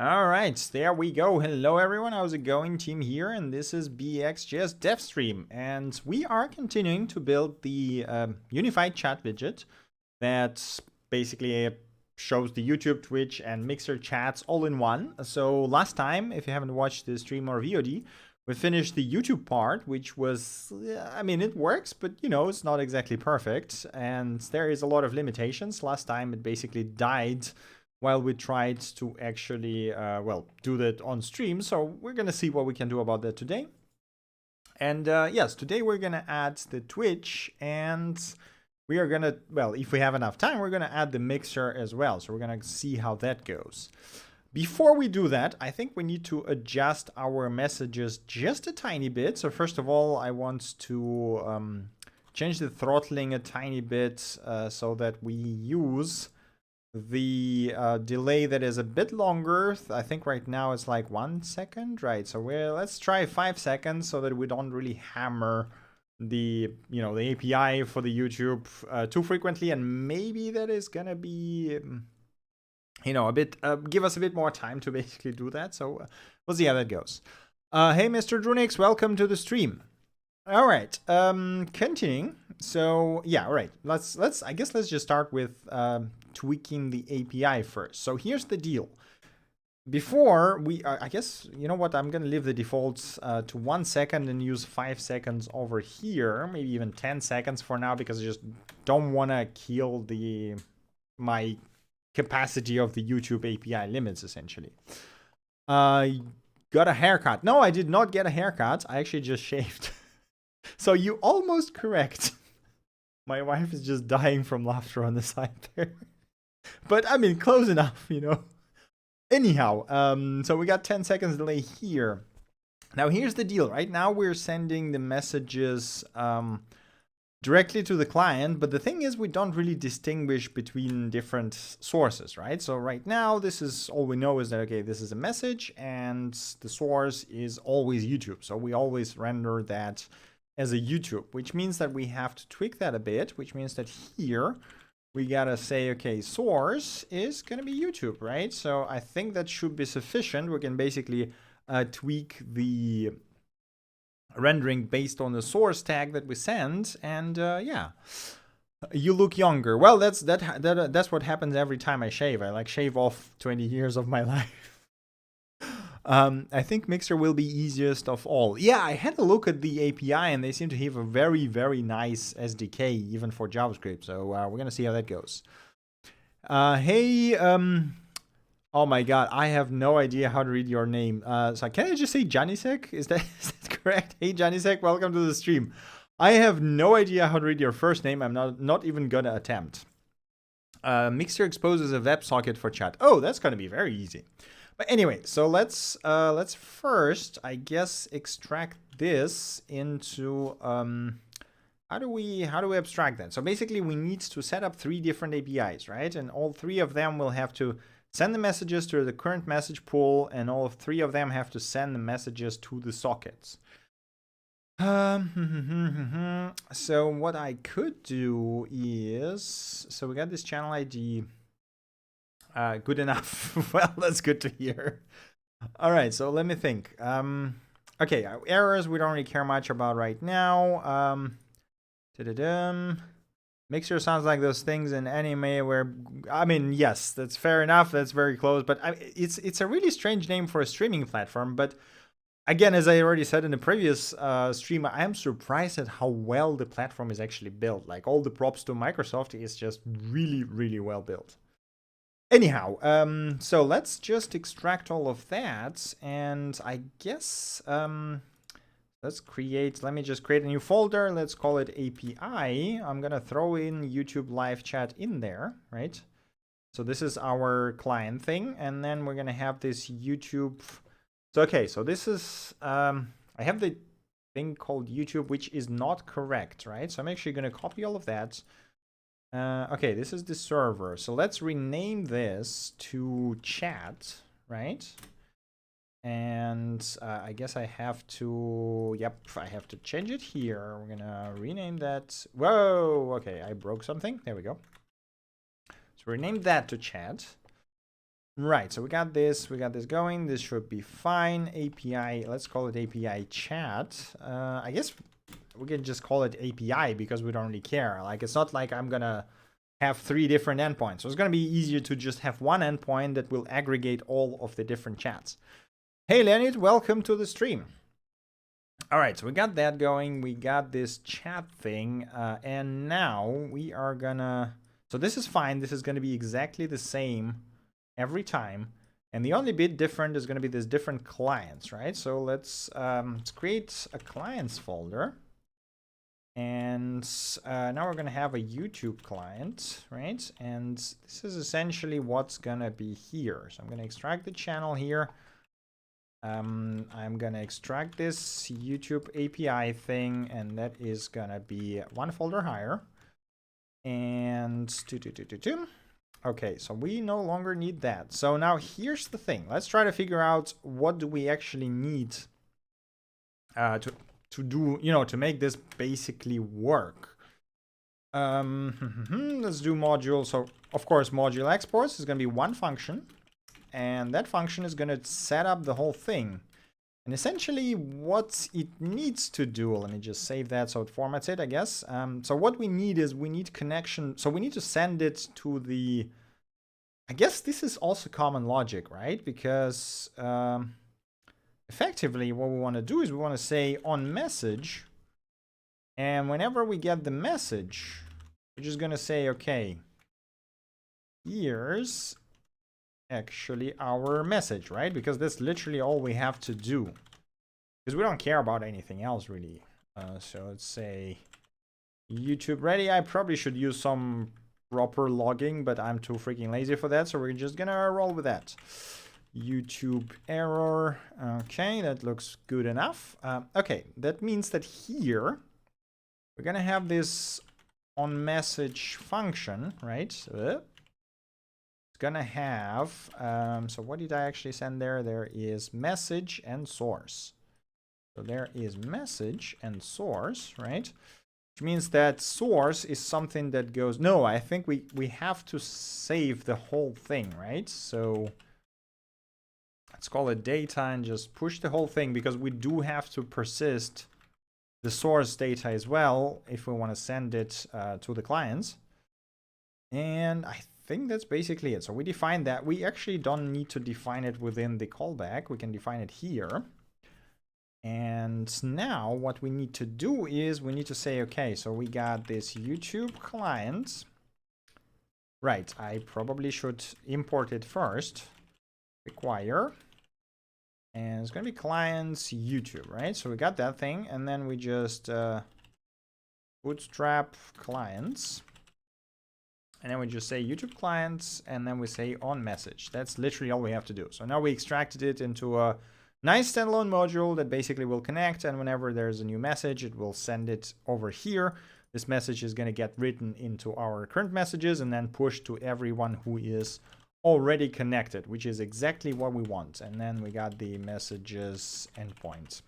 All right, there we go. Hello everyone, how's it going? Team here, and this is BxJS dev stream, and we are continuing to build the unified chat widget that basically shows the YouTube, Twitch, and Mixer chats all in one. So last time, if you haven't watched the stream or VOD, we finished the YouTube part, which was, I mean, it works, but you know, it's not exactly perfect, and there is a lot of limitations. Last time it basically died while we tried to actually, do that on stream. So we're gonna see what we can do about that today. And yes, today we're gonna add the Twitch, and we are gonna, well, if we have enough time, we're gonna add the Mixer as well. So we're gonna see how that goes. Before we do that, I think we need to adjust our messages just a tiny bit. So first of all, I want to change the throttling a tiny bit so that we use the delay that is a bit longer. I think right now it's like 1 second, right? So let's try 5 seconds so that we don't really hammer the the API for the YouTube too frequently, and maybe that is gonna be a bit give us a bit more time to basically do that. So we'll see how that goes. Hey, Mr. Drunix, welcome to the stream. All right, continuing. So yeah, all right. I guess let's just start with tweaking the API first. So here's the deal. Before we, I guess, you know what? I'm gonna leave the defaults to 1 second and use 5 seconds over here, maybe even 10 seconds for now, because I just don't want to kill my capacity of the YouTube API limits, essentially. Got a haircut? No, I did not get a haircut. I actually just shaved. So you almost correct. My wife is just dying from laughter on the side there. But I mean, close enough, you know. Anyhow, so we got 10 seconds delay here. Now here's the deal. Right now we're sending the messages directly to the client, but the thing is we don't really distinguish between different sources, right? So right now this is all we know is that, okay, this is a message and the source is always YouTube. So we always render that as a YouTube, which means that we have to tweak that a bit, which means that here we gotta say, okay, source is gonna be YouTube, right? So I think that should be sufficient. We can basically tweak the rendering based on the source tag that we send, and yeah, you look younger. Well, that's what happens every time I shave. I shave off 20 years of my life. I think Mixer will be easiest of all. Yeah, I had a look at the API, and they seem to have a very, very nice SDK, even for JavaScript. So we're gonna see how that goes. Hey, oh my god, I have no idea how to read your name. So can I just say Janisek? Is that correct? Hey, Janisek, welcome to the stream. I have no idea how to read your first name. I'm not even gonna attempt. Mixer exposes a WebSocket for chat. Oh, that's gonna be very easy. But anyway, so let's first, I guess, extract this into how do we abstract that? So basically, we need to set up 3 different APIs, right? And all 3 of them will have to send the messages to the current message pool, and all 3 of them have to send the messages to the sockets. So what I could do is, so we got this channel ID. Good enough. Well, that's good to hear. All right, so let me think. Okay, errors we don't really care much about right now. Mixer sounds like those things in anime where, I mean, yes, that's fair enough. That's very close, but it's a really strange name for a streaming platform. But again, as I already said in the previous stream, I am surprised at how well the platform is actually built. Like, all the props to Microsoft is just really, really well built. Anyhow, so let's just extract all of that, and I guess let me just create a new folder. Let's call it API. I'm gonna throw in YouTube live chat in there, right? So this is our client thing, and then we're gonna have this YouTube. So okay, so this is I have the thing called YouTube, which is not correct, right? So I'm actually gonna copy all of that. Okay, this is the server. So let's rename this to chat, right? And I guess I have to, I have to change it here. We're gonna rename that. Whoa, okay, I broke something. There we go. So rename that to chat. Right, so we got this going. This should be fine. API, let's call it API chat. I guess we can just call it API because we don't really care. Like, it's not like I'm gonna have 3 different endpoints. So it's gonna be easier to just have one endpoint that will aggregate all of the different chats. Hey Leonid, welcome to the stream. All right, so we got that going. We got this chat thing, and now we are gonna. So this is fine. This is gonna be exactly the same every time, and the only bit different is gonna be this different clients, right? So let's create a clients folder, and now we're gonna have a YouTube client, right? And this is essentially what's gonna be here. So I'm gonna extract the channel here. I'm gonna extract this YouTube API thing, and that is gonna be one folder higher. And okay, so we no longer need that. So now here's the thing. Let's try to figure out what do we actually need to do, you know, to make this basically work. Let's do module. So of course, module exports is gonna be one function. And that function is going to set up the whole thing. And essentially what it needs to do, let me just save that so it formats it, I guess. So what we need is we need connection. So we need to send it to the, I guess this is also common logic, right? Because effectively what we want to do is we want to say on message. And whenever we get the message, we're just going to say, okay, here's actually our message, right? Because that's literally all we have to do, because we don't care about anything else really. So let's say YouTube ready. I probably should use some proper logging, but I'm too freaking lazy for that, so we're just gonna roll with that. YouTube error. Okay, that looks good enough. Okay, that means that here we're gonna have this on message function, right? Gonna have so what did I actually send there? There is message and source. So there is message and source, right? Which means that source is something that goes, no, I think we have to save the whole thing, right? So let's call it data and just push the whole thing, because we do have to persist the source data as well if we want to send it to the clients. And I think that's basically it. So we define that. We actually don't need to define it within the callback. We can define it here. And now what we need to do is we need to say, okay, so we got this YouTube client. Right, I probably should import it first. Require. And it's going to be clients YouTube, right? So we got that thing. And then we just bootstrap clients. And then we just say YouTube clients, and then we say on message. That's literally all we have to do. So now we extracted it into a nice standalone module that basically will connect, and whenever there's a new message, it will send it over here. This message is going to get written into our current messages and then pushed to everyone who is already connected, which is exactly what we want. And then we got the messages endpoint.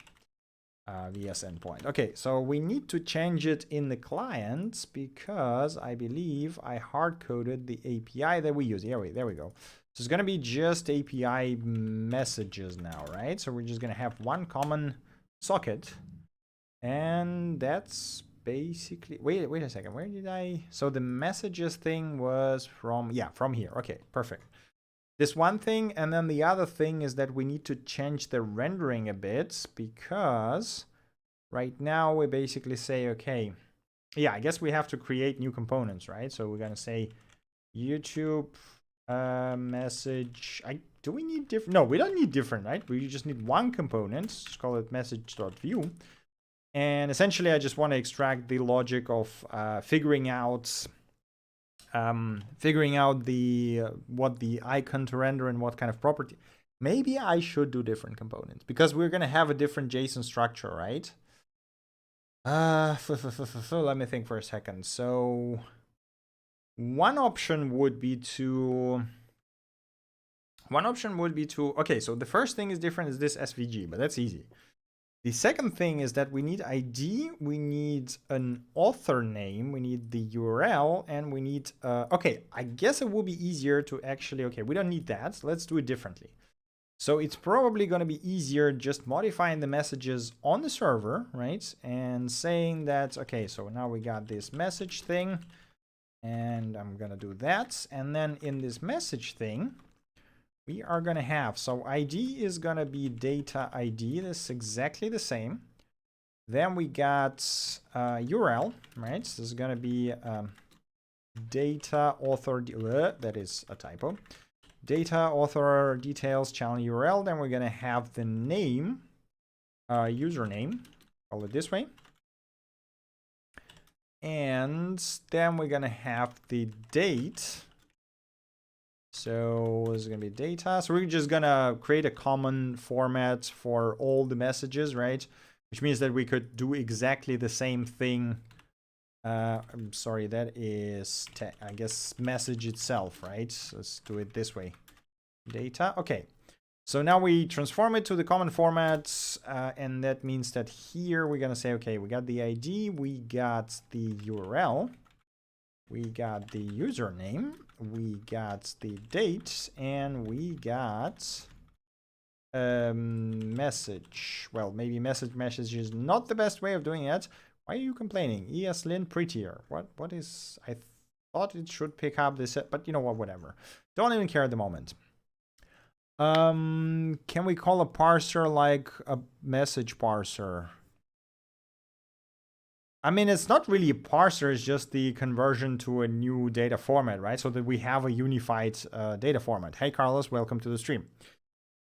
VS endpoint. Okay, so we need to change it in the client because I believe I hard-coded the API that we use. There we go. So it's going to be just API messages now, right? So we're just going to have one common socket. And that's basically... Wait a second. Where did I... So the messages thing was from... Yeah, from here. Okay, perfect. This one thing, and then the other thing is that we need to change the rendering a bit, because right now we basically say, okay, yeah, I guess we have to create new components, right? So we're going to say YouTube message. Do we need different? No, we don't need different, right? We just need one component. Let's call it message.view. And essentially, I just want to extract the logic of figuring out the what the icon to render and what kind of property. Maybe I should do different components because we're gonna have a different JSON structure, right? Let me think for a second. So one option would be to okay, so the first thing is different is this SVG, but that's easy. The second thing is that we need ID, we need an author name, we need the URL, and we need, okay, I guess it will be easier to actually, okay, we don't need that. So let's do it differently. So it's probably going to be easier just modifying the messages on the server, right? And saying that, okay, so now we got this message thing, and I'm going to do that. And then in this message thing, we are going to have, so ID is going to be data ID. This is exactly the same. Then we got URL, right? So this is going to be data author, that is a typo. Data author details channel URL. Then we're going to have the name, username, call it this way. And then we're going to have the date. So it's going to be data. So we're just going to create a common format for all the messages, right? Which means that we could do exactly the same thing. I'm sorry, that is, I guess, message itself, right? Let's do it this way. Data. Okay. So now we transform it to the common formats. And that means that here we're going to say, okay, we got the ID, we got the URL, we got the username, we got the date, and we got message. Well, maybe message is not the best way of doing it. Why are you complaining? ESLint prettier. What is, I thought it should pick up this, but you know what, whatever. Don't even care at the moment. Can we call a parser like a message parser? I mean, it's not really a parser, it's just the conversion to a new data format, right? So that we have a unified data format. Hey, Carlos, welcome to the stream.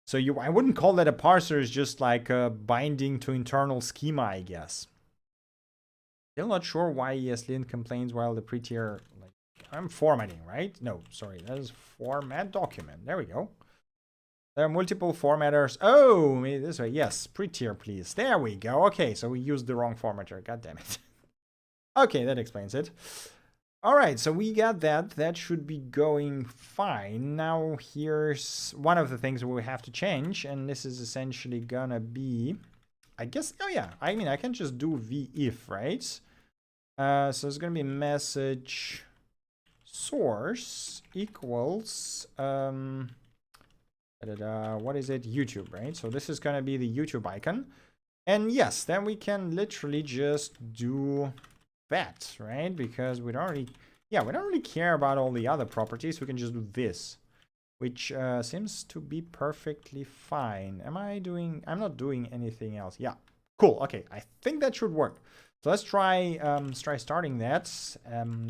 So I wouldn't call that a parser, it's just like a binding to internal schema, I guess. Still not sure why ESLint complains while the prettier, like, I'm formatting, right? No, sorry, that is format document. There we go. There are multiple formatters. Oh, maybe this way. Yes, prettier, please. There we go. Okay, so we used the wrong formatter. God damn it. Okay, that explains it. All right, so we got that. That should be going fine. Now here's one of the things we have to change, and this is essentially gonna be, I guess, oh yeah, I mean, I can just do if, right? So it's gonna be message source equals, what is it? YouTube, right? So this is gonna be the YouTube icon. And yes, then we can literally just do that, right? Because we don't really care about all the other properties. We can just do this, which seems to be perfectly fine. I'm not doing anything else. Yeah, cool. Okay, I think that should work. So let's try starting that.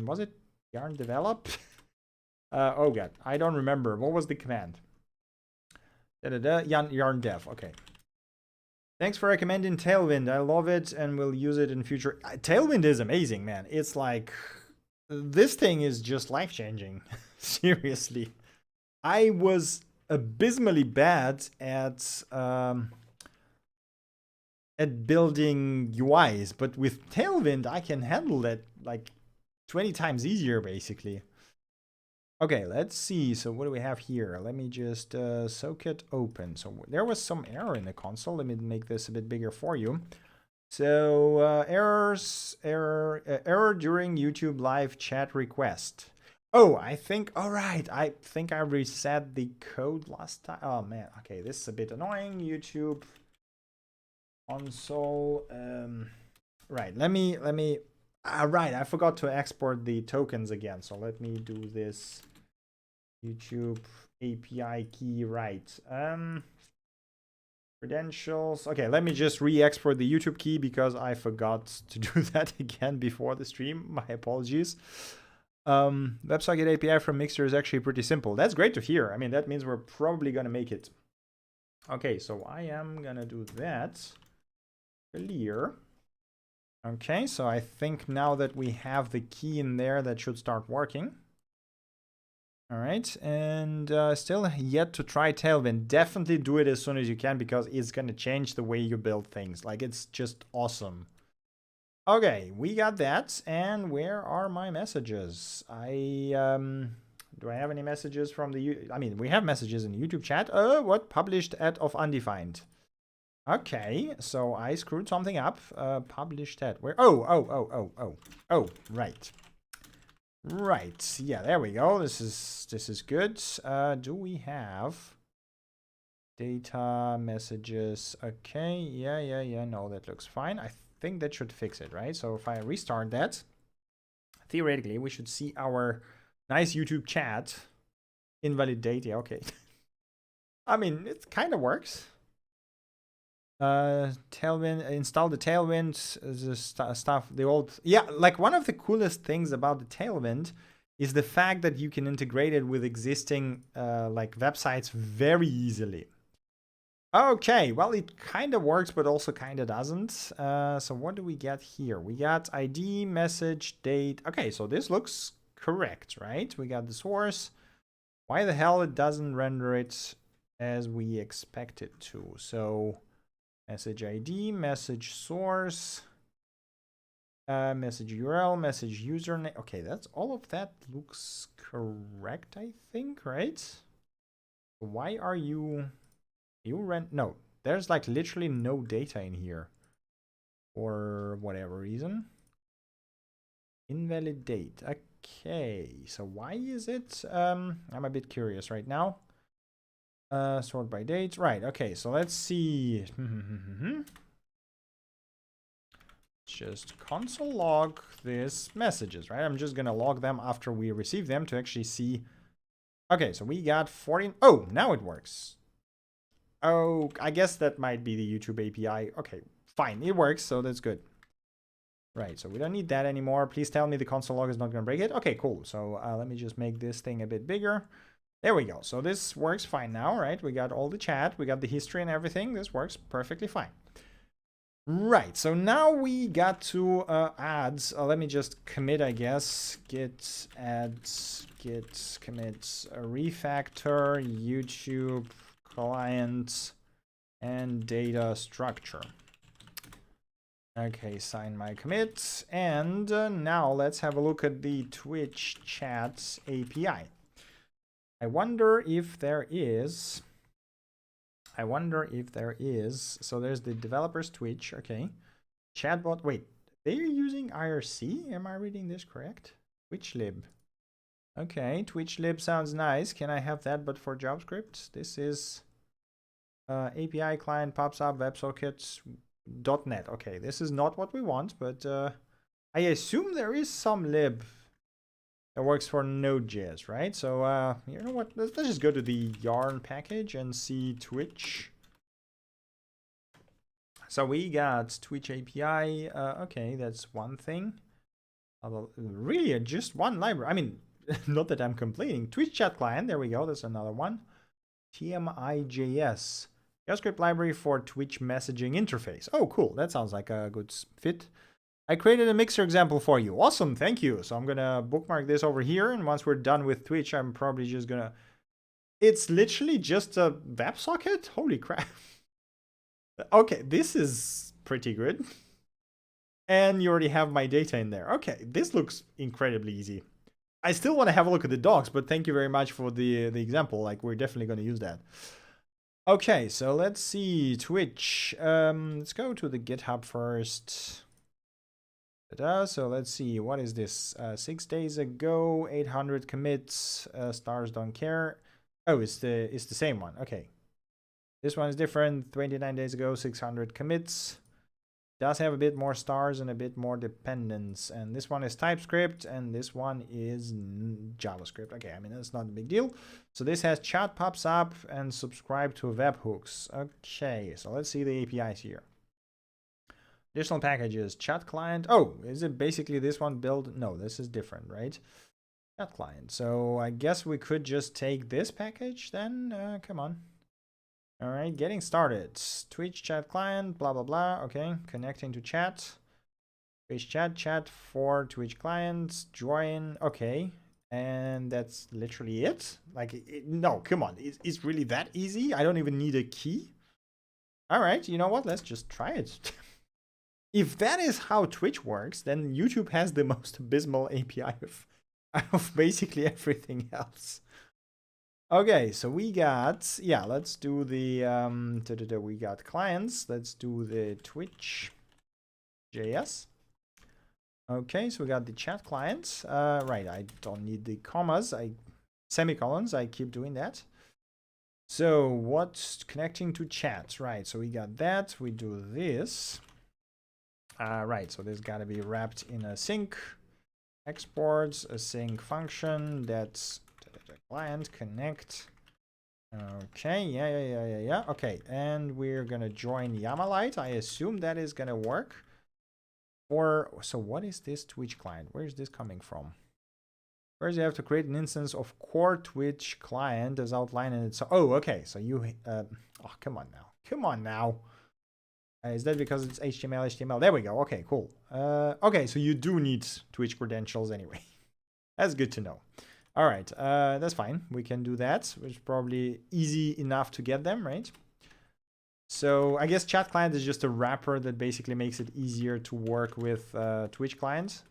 Was it yarn develop? Oh god, I don't remember. What was the command? Yarn dev. Okay. Thanks for recommending Tailwind. I love it and will use it in future. Tailwind is amazing, man. It's like, this thing is just life-changing. Seriously. I was abysmally bad at building UIs, but with Tailwind, I can handle that like 20 times easier, basically. Okay, let's see. So what do we have here? Let me just soak it open. So there was some error in the console. Let me make this a bit bigger for you. So error during YouTube live chat request. Oh, I think, all right. I think I reset the code last time. Oh man, okay, this is a bit annoying. YouTube console. Right, let me. Right, I forgot to export the tokens again. So let me do this. YouTube API key, right? Credentials. Okay, let me just re-export the YouTube key because I forgot to do that again before the stream. My apologies. WebSocket API from Mixer is actually pretty simple. That's great to hear. I mean, that means we're probably gonna make it. Okay, so I am gonna do that. Clear. Okay, so I think now that we have the key in there, that should start working. All right, and still yet to try Tailwind. Definitely do it as soon as you can because it's going to change the way you build things. Like, it's just awesome. Okay, we got that. And where are my messages? Do I have any messages from the... I mean, we have messages in the YouTube chat. What? Published at of undefined. Okay, so I screwed something up. Publish that. Where? Oh, right. Right. Yeah, there we go. This is good. Do we have data messages? Okay. Yeah. No, that looks fine. I think that should fix it, right? So if I restart that, theoretically, we should see our nice YouTube chat. Invalid data. Okay. I mean, it kind of works. Tailwind, install the Tailwind, stuff, the old, yeah, like one of the coolest things about the Tailwind is the fact that you can integrate it with existing like websites very easily. Okay, well, it kind of works, but also kind of doesn't. So what do we get here? We got ID, message, date. Okay, so this looks correct, right? We got the source. Why the hell it doesn't render it as we expect it to? So message ID, message source, message URL, message username. Okay, that's all of that looks correct, I think, right? Why are you no, there's like literally no data in here for whatever reason. Invalid date. Okay, so why is it? I'm a bit curious right now. Sort by date. Right, okay, so let's see. Just console log these messages, right? I'm just gonna log them after we receive them to actually see. Okay, so we got 14. Oh, now it works. Oh, I guess that might be the YouTube API. Okay, fine, it works, so that's good. Right, so we don't need that anymore. Please tell me the console log is not gonna break it. Okay, cool. So let me just make this thing a bit bigger. There we go. So this works fine now, right? We got all the chat, we got the history and everything. This works perfectly fine. Right, so now we got to add, let me just commit, I guess, git add, git commit refactor, YouTube client, and data structure. Okay, sign my commit, and now let's have a look at the Twitch chat API. I wonder if there is... so there's the developers Twitch, okay. Chatbot, wait, they're using IRC? Am I reading this correct? TwitchLib. Okay, TwitchLib sounds nice. Can I have that but for JavaScript? This is API client pops up, WebSockets.net. Okay, this is not what we want, but I assume there is some lib that works for node.js, right? So, you know what? Let's just go to the yarn package and see Twitch. So we got Twitch API. Okay, that's one thing. Really, just one library. I mean, not that I'm complaining. Twitch chat client. There we go. That's another one. TMI.js. JavaScript library for Twitch messaging interface. Oh, cool. That sounds like a good fit. I created a mixer example for you. Awesome, thank you. So I'm gonna bookmark this over here, and once we're done with Twitch, I'm probably just gonna... It's literally just a WebSocket? Holy crap. Okay, this is pretty good. And you already have my data in there. Okay, this looks incredibly easy. I still want to have a look at the docs, but thank you very much for the example. Like, we're definitely gonna use that. Okay, so let's see, Twitch. Let's go to the GitHub first. So let's see, what is this? 6 days ago, 800 commits, stars don't care. Oh, it's the same one. Okay. This one is different. 29 days ago, 600 commits. Does have a bit more stars and a bit more dependence. And this one is TypeScript and this one is JavaScript. Okay, I mean, that's not a big deal. So this has chat pops up and subscribe to webhooks. Okay, so let's see the APIs here. Additional packages, chat client. Oh, is it basically this one build? No, this is different, right? Chat client. So I guess we could just take this package then. Come on. All right, getting started. Twitch chat client, blah, blah, blah. Okay, connecting to chat. Twitch chat for Twitch clients. Join. Okay. And that's literally it. Like, no, come on. It's really that easy? I don't even need a key. All right, you know what? Let's just try it. If that is how Twitch works, then YouTube has the most abysmal API of basically everything else. Okay, so we got, yeah, let's do the, we got clients. Let's do the Twitch JS. Okay, so we got the chat clients. Right, I don't need the commas, semicolons, I keep doing that. So what's connecting to chat? Right, so we got that, we do this. Right, so this got to be wrapped in a sync. Exports, a sync function, that's the client connect. Okay, yeah. Okay, and we're gonna join YAMLite. I assume that is gonna work. Or, so what is this Twitch client? Where is this coming from? First, you have to create an instance of core Twitch client as outlined in it. So, oh, okay, so you, oh, come on now. Come on now. Is that because it's HTML? There we go. Okay, cool. Okay, so you do need Twitch credentials anyway. That's good to know. All right, that's fine. We can do that, which is probably easy enough to get them, right? So I guess chat client is just a wrapper that basically makes it easier to work with Twitch clients.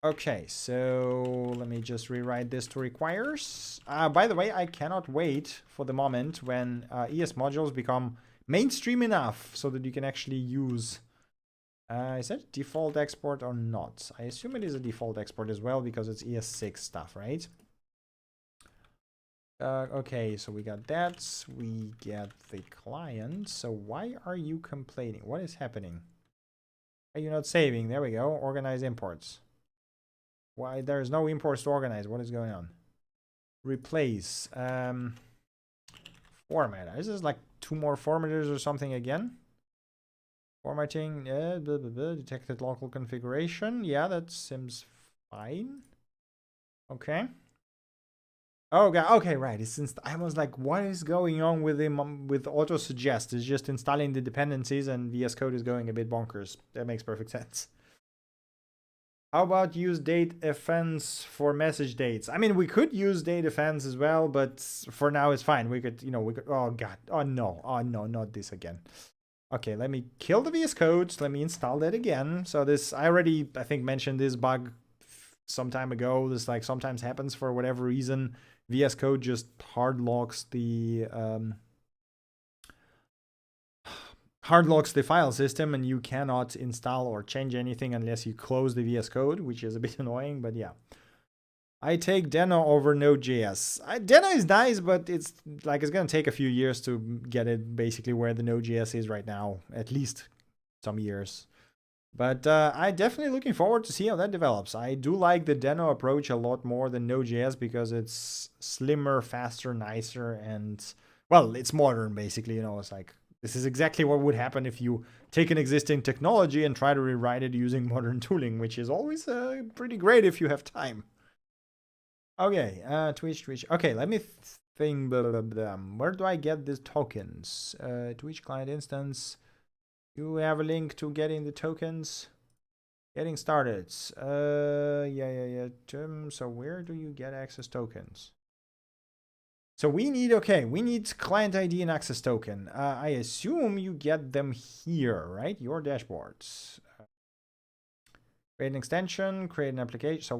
Okay, so let me just rewrite this to requires. By the way, I cannot wait for the moment when ES modules become mainstream enough so that you can actually use, is that default export or not? I assume it is a default export as well because it's ES6 stuff, right? Okay, so we got that. We get the client. So why are you complaining? What is happening? Are you not saving? There we go. Organize imports. Why there's no imports to organize? What is going on? Replace. Format. Is this like 2 more formatters or something again? Formatting. Detected local configuration. Yeah, that seems fine. Okay. Oh, God. Okay, right. It's I was like, what is going on with him with auto suggest? It's just installing the dependencies and VS Code is going a bit bonkers. That makes perfect sense. How about use date offense for message dates? I mean, we could use date offense as well, but for now it's fine. We could, oh God. Oh no, not this again. Okay, let me kill the VS Code. Let me install that again. So this, I already, I think, mentioned this bug some time ago. This like sometimes happens for whatever reason. VS Code just hard locks the file system, and you cannot install or change anything unless you close the VS Code, which is a bit annoying, but yeah. I take Deno over Node.js. Deno is nice, but it's like it's gonna take a few years to get it basically where the Node.js is right now, at least some years. But I'm definitely looking forward to see how that develops. I do like the Deno approach a lot more than Node.js because it's slimmer, faster, nicer, and well, it's modern basically. It's like this is exactly what would happen if you take an existing technology and try to rewrite it using modern tooling, which is always pretty great if you have time. Okay, Twitch. Okay, let me think. Where do I get these tokens? Twitch client instance. You have a link to getting the tokens. Getting started. Yeah. So where do you get access tokens? So we need client ID and access token. I assume you get them here, right? Your dashboards. Create an extension, create an application. So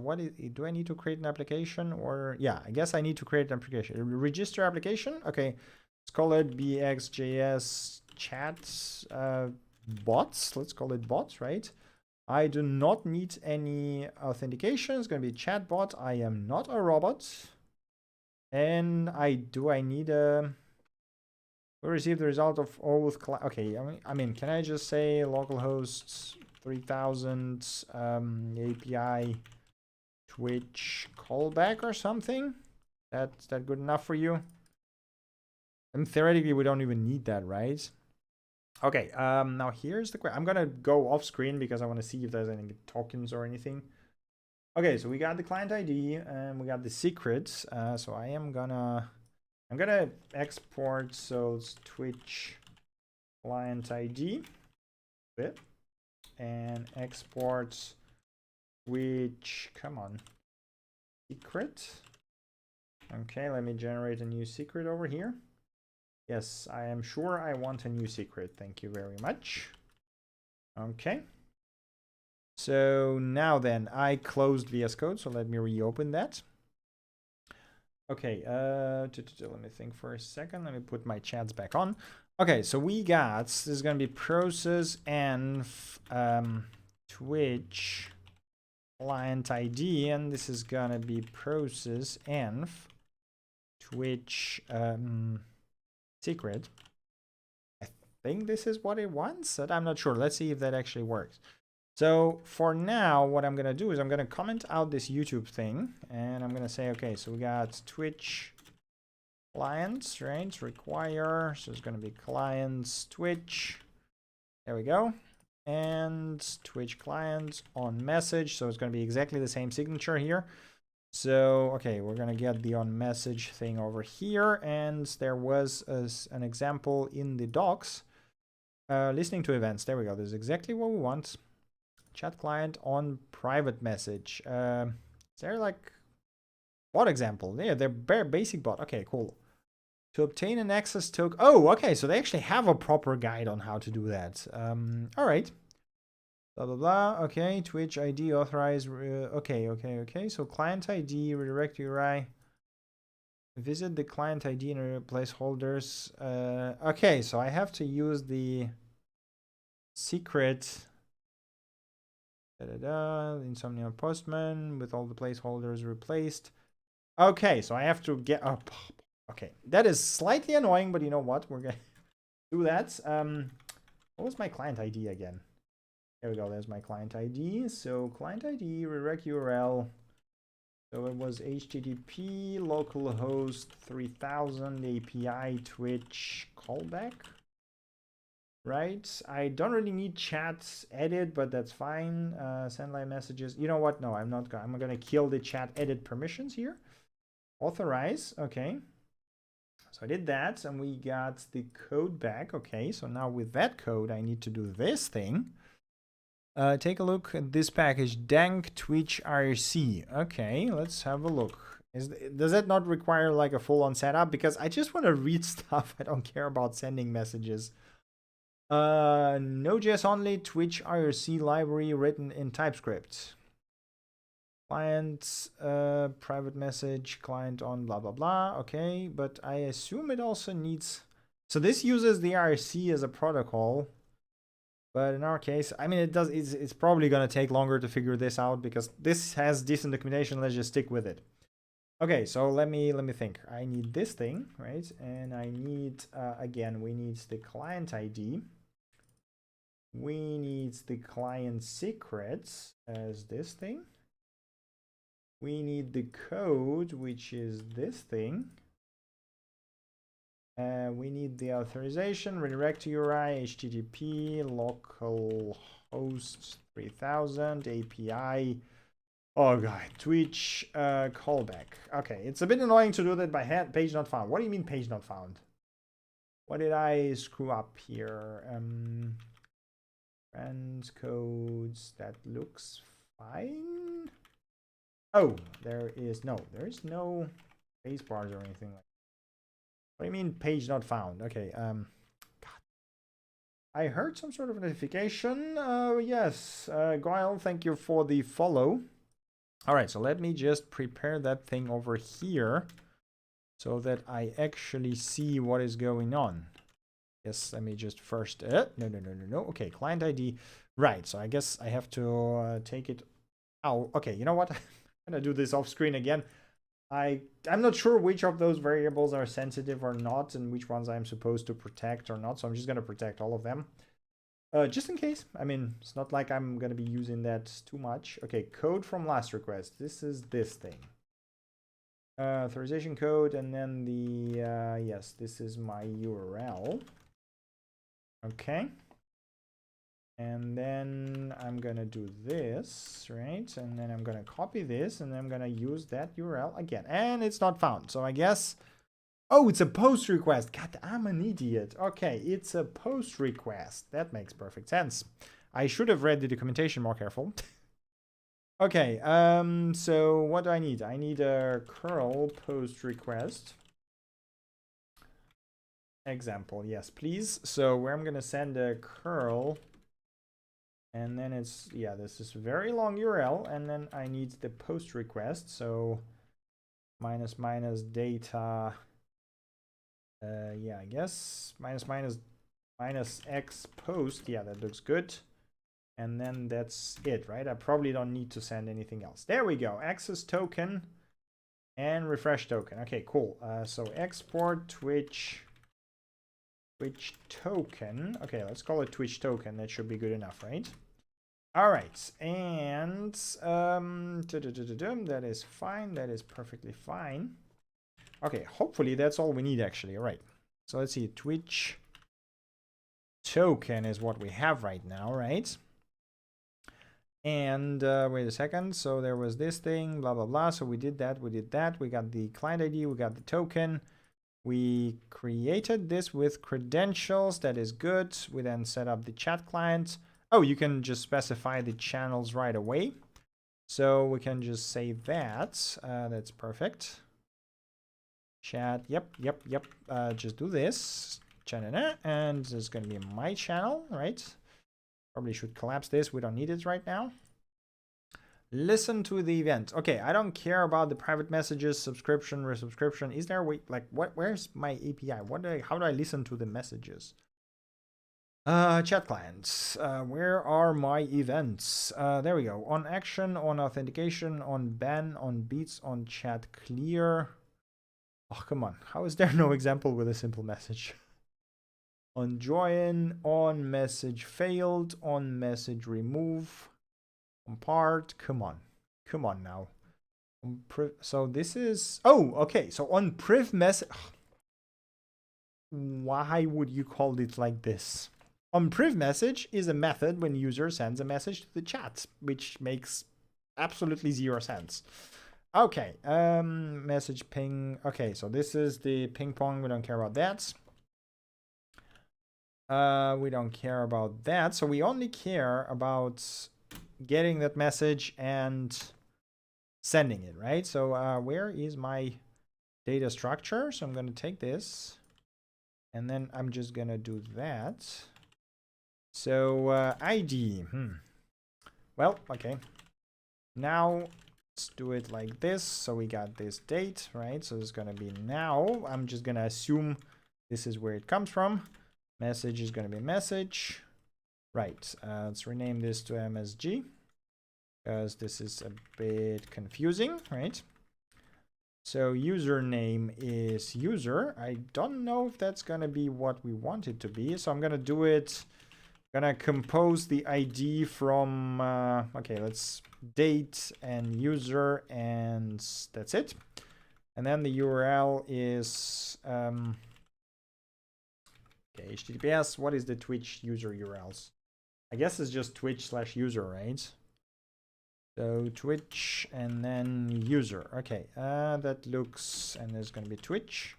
do I need to create an application or yeah, I guess I need to create an application. Register application. Okay. Let's call it BxJS chat bots. Let's call it bots, right? I do not need any authentication. It's going to be chat bot. I am not a robot. And I need a we receive the result of all with okay, I mean, can I just say localhost 3000 API Twitch callback or something? That's that good enough for you? And theoretically, we don't even need that, right? Okay, now here's the question. I'm gonna go off screen because I want to see if there's any tokens or anything. Okay, so we got the client ID and we got the secrets. So I'm gonna export, so it's Twitch client ID bit and export Twitch, come on, secret. Okay, let me generate a new secret over here. Yes, I am sure I want a new secret. Thank you very much. Okay. So now then, I closed VS Code, so let me reopen that. Okay, let me think for a second. Let me put my chats back on. Okay, so we got, this is going to be process env Twitch client ID, and this is going to be process env Twitch secret. I think this is what it wants, but I'm not sure. Let's see if that actually works. So for now, what I'm going to do is I'm going to comment out this YouTube thing, and I'm going to say, okay, so we got Twitch clients, right? Require, so it's going to be clients Twitch. There we go. And Twitch clients on message. So it's going to be exactly the same signature here. So, okay, we're going to get the on message thing over here. And there was an example in the docs. Listening to events. There we go. This is exactly what we want. Chat client on private message. Is there like bot example? Yeah, they're bare basic bot. Okay, cool. To obtain an access token. Oh, okay. So they actually have a proper guide on how to do that. All right. Blah, blah, blah. Okay. Twitch ID authorize. Okay. So client ID, redirect URI. Visit the client ID and placeholders. Okay. So I have to use the secret. Insomnia Postman with all the placeholders replaced. Okay, so I have to get up. Okay, that is slightly annoying, but you know what? We're gonna do that. What was my client ID again? There we go. There's my client ID. So client ID, redirect URL. So it was HTTP localhost 3000 API Twitch callback. Right, I don't really need chat edit, but that's fine. Send live messages. You know what? No, I'm not. I'm gonna kill the chat edit permissions here. Authorize. Okay. So I did that, and we got the code back. Okay. So now with that code, I need to do this thing. Take a look at this package, dank Twitch IRC. Okay, let's have a look. Does that not require like a full-on setup? Because I just want to read stuff. I don't care about sending messages. Node.js only, Twitch IRC library written in TypeScript. Client, private message, client on blah, blah, blah. Okay, but I assume it also needs... So this uses the IRC as a protocol. But in our case, I mean, it's probably going to take longer to figure this out because this has decent documentation. Let's just stick with it. Okay, so let me think. I need this thing, right? And I need, again, we need the client ID. We need the client secrets as this thing. We need the code, which is this thing. We need the authorization, redirect URI, HTTP, localhost 3000, API. Oh god, Twitch callback. Okay, it's a bit annoying to do that by hand. Page not found. What do you mean page not found? What did I screw up here? Transcodes, that looks fine. Oh, there is no space bars or anything like that. What do you mean page not found? Okay, God. I heard some sort of notification. Yes, Goyle, thank you for the follow. All right, so let me just prepare that thing over here so that I actually see what is going on. Yes, let me just first, no. Okay, client ID. Right, so I guess I have to take it out. Okay, you know what? I'm gonna do this off screen again. I'm not sure which of those variables are sensitive or not and which ones I'm supposed to protect or not. So I'm just gonna protect all of them. Just in case. I mean, it's not like I'm gonna be using that too much. Okay, code from last request. This is this thing. Authorization code, and then the, yes, this is my URL. Okay. And then I'm gonna do this, right? And then I'm gonna copy this, and then I'm gonna use that URL again. And it's not found. So I guess, oh, it's a post request. God, I'm an idiot. Okay, it's a post request. That makes perfect sense. I should have read the documentation more careful. Okay, so what do I need? I need a curl post request. Example, yes, please. So where I'm gonna send a curl, and then it's, yeah, this is very long URL, and then I need the post request. So minus minus data. Yeah, I guess minus minus minus x post. Yeah, that looks good. And then that's it, right? I probably don't need to send anything else. There we go. Access token and refresh token. Okay, cool. So export Twitch token. Okay, let's call it Twitch token. That should be good enough, right? All right, and that is fine. That is perfectly fine. Okay, hopefully that's all we need actually. All right. So let's see. Twitch token is what we have right now, right? And wait a second. So there was this thing, blah blah blah. So we did that. We did that. We got the client ID. We got the token. We created this with credentials. That is good. We then set up the chat client. Oh, you can just specify the channels right away. So we can just say that. That's perfect. Chat. Yep. Just do this. And it's going to be my channel, right? Probably should collapse this. We don't need it right now. Listen to the event. Okay, I don't care about the private messages, subscription, resubscription. Is there a way, like, where's my API? How do I listen to the messages? Chat clients. Where are my events? There we go. On action, on authentication, on ban, on beats, on chat clear. Oh, come on. How is there no example with a simple message? On join, on message failed, on message remove, on part. Come on now. So this is, oh, okay. So on priv message, why would you call it like this? On priv message is a method when user sends a message to the chat, which makes absolutely zero sense. Okay, message ping. Okay, so this is the ping pong. We don't care about that. We don't care about that. So we only care about getting that message and sending it, right? So where is my data structure? So I'm going to take this and then I'm just going to do that. So ID. Well, okay. Now let's do it like this. So we got this date, right? So it's going to be now. I'm just going to assume this is where it comes from. Message is going to be message. Right. Let's rename this to MSG because this is a bit confusing, right? So username is user. I don't know if that's going to be what we want it to be. So I'm going to do it. Gonna compose the ID from, okay, let's date and user, and that's it. And then the URL is, okay, HTTPS. What is the Twitch user URLs? I guess it's just Twitch/user, right? So Twitch and then user. Okay, that looks, and there's gonna be Twitch.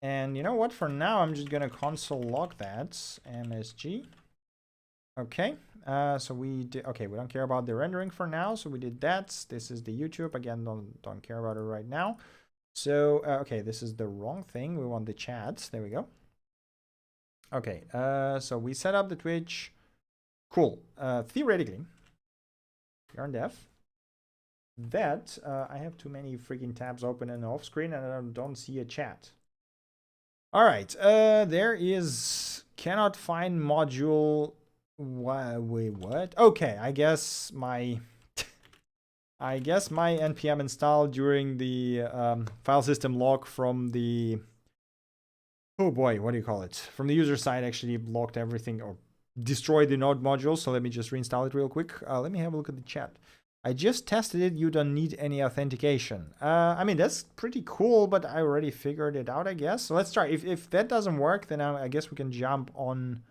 And you know what? For now, I'm just gonna console log that MSG. Okay, so we did. Okay, we don't care about the rendering for now, so we did that. This is the YouTube. Again, don't care about it right now. So okay, this is the wrong thing. We want the chats. There we go. Okay, so we set up the Twitch. Cool. Theoretically, you're on dev. That I have too many freaking tabs open and off screen, and I don't see a chat. All right, there is cannot find module. Wait, what? Okay, I guess my npm install during the file system log from the, oh boy, what do you call it? From the user side actually locked everything or destroyed the node module. So let me just reinstall it real quick. Let me have a look at the chat. I just tested it. You don't need any authentication. I mean, that's pretty cool, but I already figured it out, I guess. So let's try. If that doesn't work, then I guess we can jump on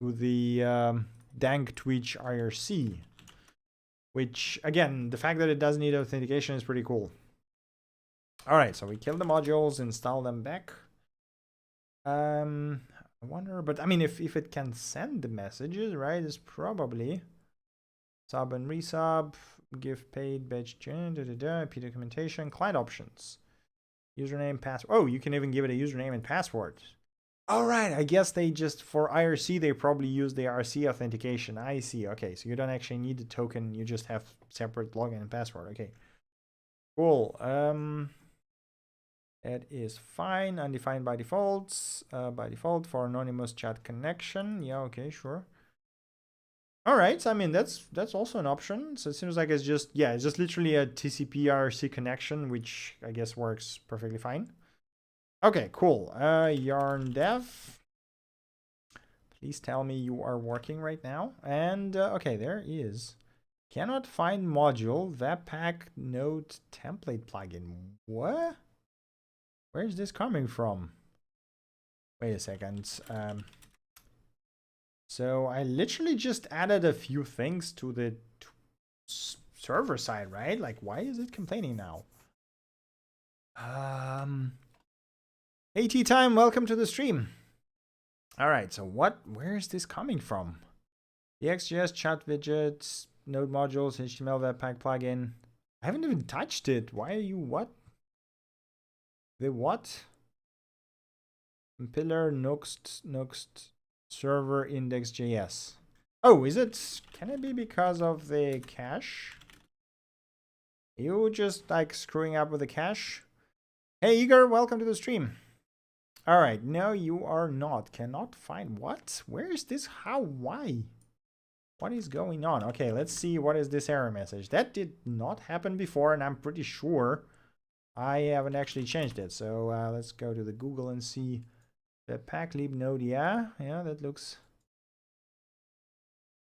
to the dank Twitch IRC, which again, the fact that it doesn't need authentication is pretty cool. All right, so we kill the modules, install them back. I wonder, but I mean, if it can send the messages, right, it's probably sub and resub, give paid, batch, IP documentation, client options, username, password. Oh, you can even give it a username and password. All right, I guess they just, for IRC, they probably use the IRC authentication. I see. Okay, so you don't actually need the token. You just have separate login and password. Okay, cool. That is fine. Undefined by default. By default for anonymous chat connection. Yeah, okay, sure. All right. I mean, that's also an option. So it seems like it's just it's just literally a TCP IRC connection, which I guess works perfectly fine. Okay, cool. Yarn dev. Please tell me you are working right now. And okay, there is. Cannot find module webpack node template plugin. What? Where is this coming from? Wait a second. So I literally just added a few things to the server side, right? Like, why is it complaining now? Hey, tea time, welcome to the stream. All right, so where is this coming from? BxJS chat widgets, node modules, HTML webpack plugin. I haven't even touched it. Why are you what? The what? Pillar Nuxt server index.js. Oh, is it? Can it be because of the cache? You just like screwing up with the cache? Hey, Igor, welcome to the stream. All right, no, you are not. Cannot find what? Where is this? How? Why? What is going on? Okay, let's see. What is this error message? That did not happen before, and I'm pretty sure I haven't actually changed it. So let's go to the Google and see the packlib node. Yeah, that looks.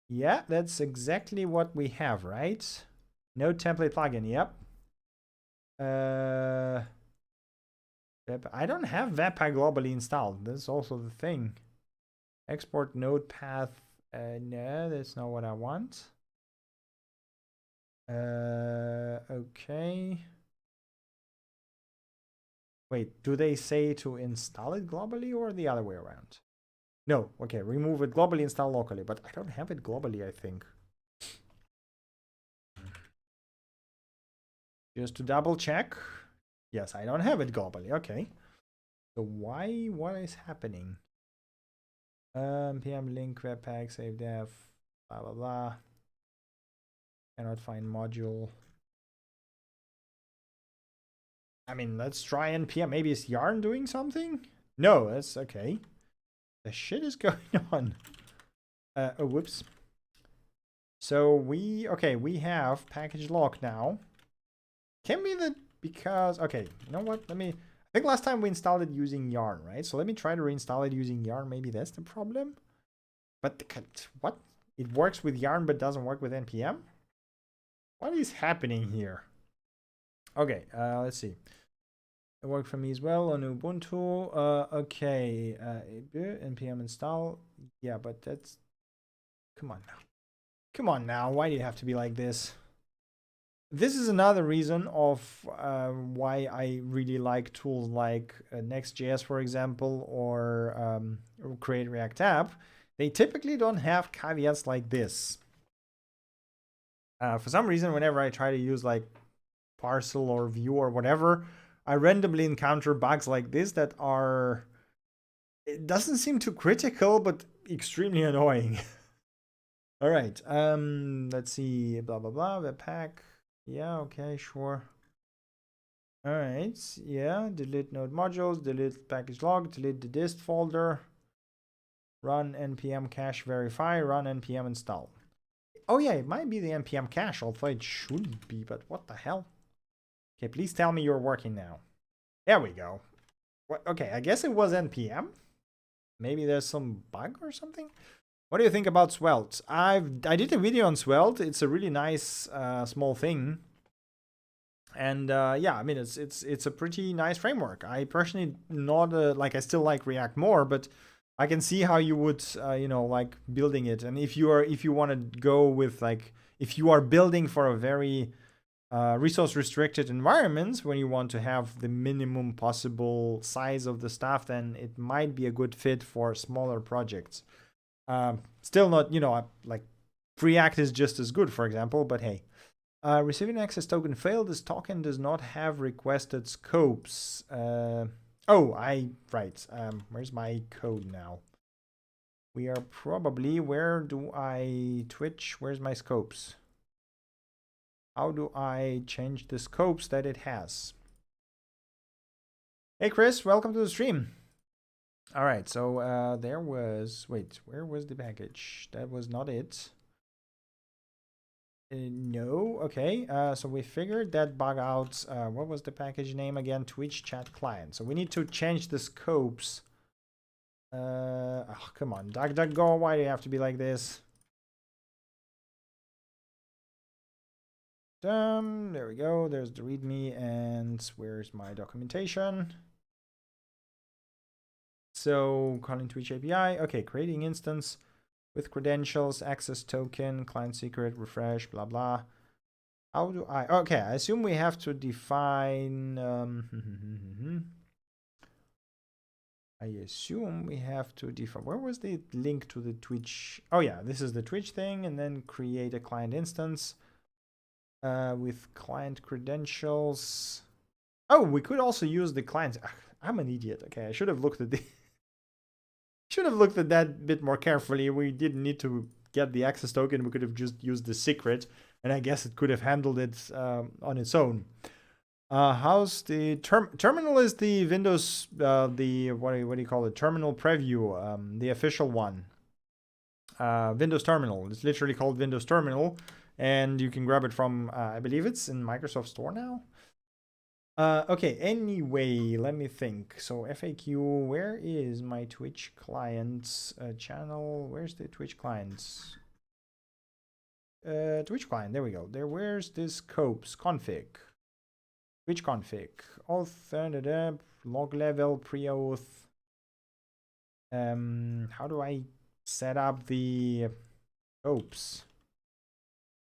Yeah, that's exactly what we have, right? Node template plugin. Yep. I don't have Webpack globally installed. That's also the thing. Export node path. No, that's not what I want. Okay. Wait, do they say to install it globally or the other way around? No, okay, remove it globally, install locally, but I don't have it globally, I think. Just to double check. Yes, I don't have it globally, okay. So what is happening? PM link webpack save dev, blah, blah, blah. Cannot find module. I mean, let's try npm. Maybe is Yarn doing something? No, that's okay. The shit is going on. Oh, whoops. So we have package lock now. Can be that because, okay, you know what? I think last time we installed it using Yarn, right? So let me try to reinstall it using Yarn. Maybe that's the problem. But what? It works with Yarn but doesn't work with npm? What is happening here? Okay, let's see. It worked for me as well on Ubuntu. Okay, npm install. Yeah, but that's... Come on now. Come on now. Why do you have to be like this? This is another reason of why I really like tools like Next.js, for example, or Create React App. They typically don't have caveats like this. For some reason, whenever I try to use like parcel or view or whatever, I randomly encounter bugs like this that are... It doesn't seem too critical, but extremely annoying. All right, let's see, blah, blah, blah, webpack. Yeah, okay, sure. All right, yeah, delete node modules, delete package log, delete the dist folder, run npm cache verify, run npm install. Oh yeah, it might be the npm cache, although it shouldn't be, but what the hell? Okay, please tell me you're working now. There we go. What? Okay, I guess it was npm. Maybe there's some bug or something. What do you think about Svelte? I did a video on Svelte. It's a really nice small thing. And yeah, I mean, it's a pretty nice framework. I personally not like, I still like React more, but I can see how you would you know, like building it. And if you want to go with like, if you are building for a very resource restricted environments, when you want to have the minimum possible size of the stuff, then it might be a good fit for smaller projects. Still not, you know, like Preact is just as good, for example, but hey. Receiving access token failed. This token does not have requested scopes. Right. Where's my code now? We are probably, where do I Twitch? Where's my scopes? How do I change the scopes that it has? Hey Chris, welcome to the stream. All right, so there was, wait, where was the package? That was not it. No, okay. So we figured that bug out. What was the package name again? Twitch chat client. So we need to change the scopes. Oh, come on, DuckDuckGo. Why do you have to be like this? There we go. There's the README, and where's my documentation? So calling Twitch API. Okay, creating instance with credentials, access token, client secret, refresh, blah blah. How do I? Okay, I assume we have to define. I assume we have to define. Where was the link to the Twitch? Oh yeah, this is the Twitch thing, and then create a client instance with client credentials. Oh, we could also use the client. I'm an idiot. Okay, I should have looked at the. Should have looked at that bit more carefully. We didn't need to get the access token. We could have just used the secret, and I guess it could have handled it on its own. How's the terminal? Is the Windows the what do you call it? Terminal preview, the official one. Windows Terminal. It's literally called Windows Terminal, and you can grab it from I believe it's in Microsoft Store now. Okay, anyway, let me think. So FAQ, where is my Twitch clients channel? Where's the Twitch clients? Twitch client, there we go. Where's this scopes config? Twitch config, auth, log level, pre-auth. How do I set up the scopes?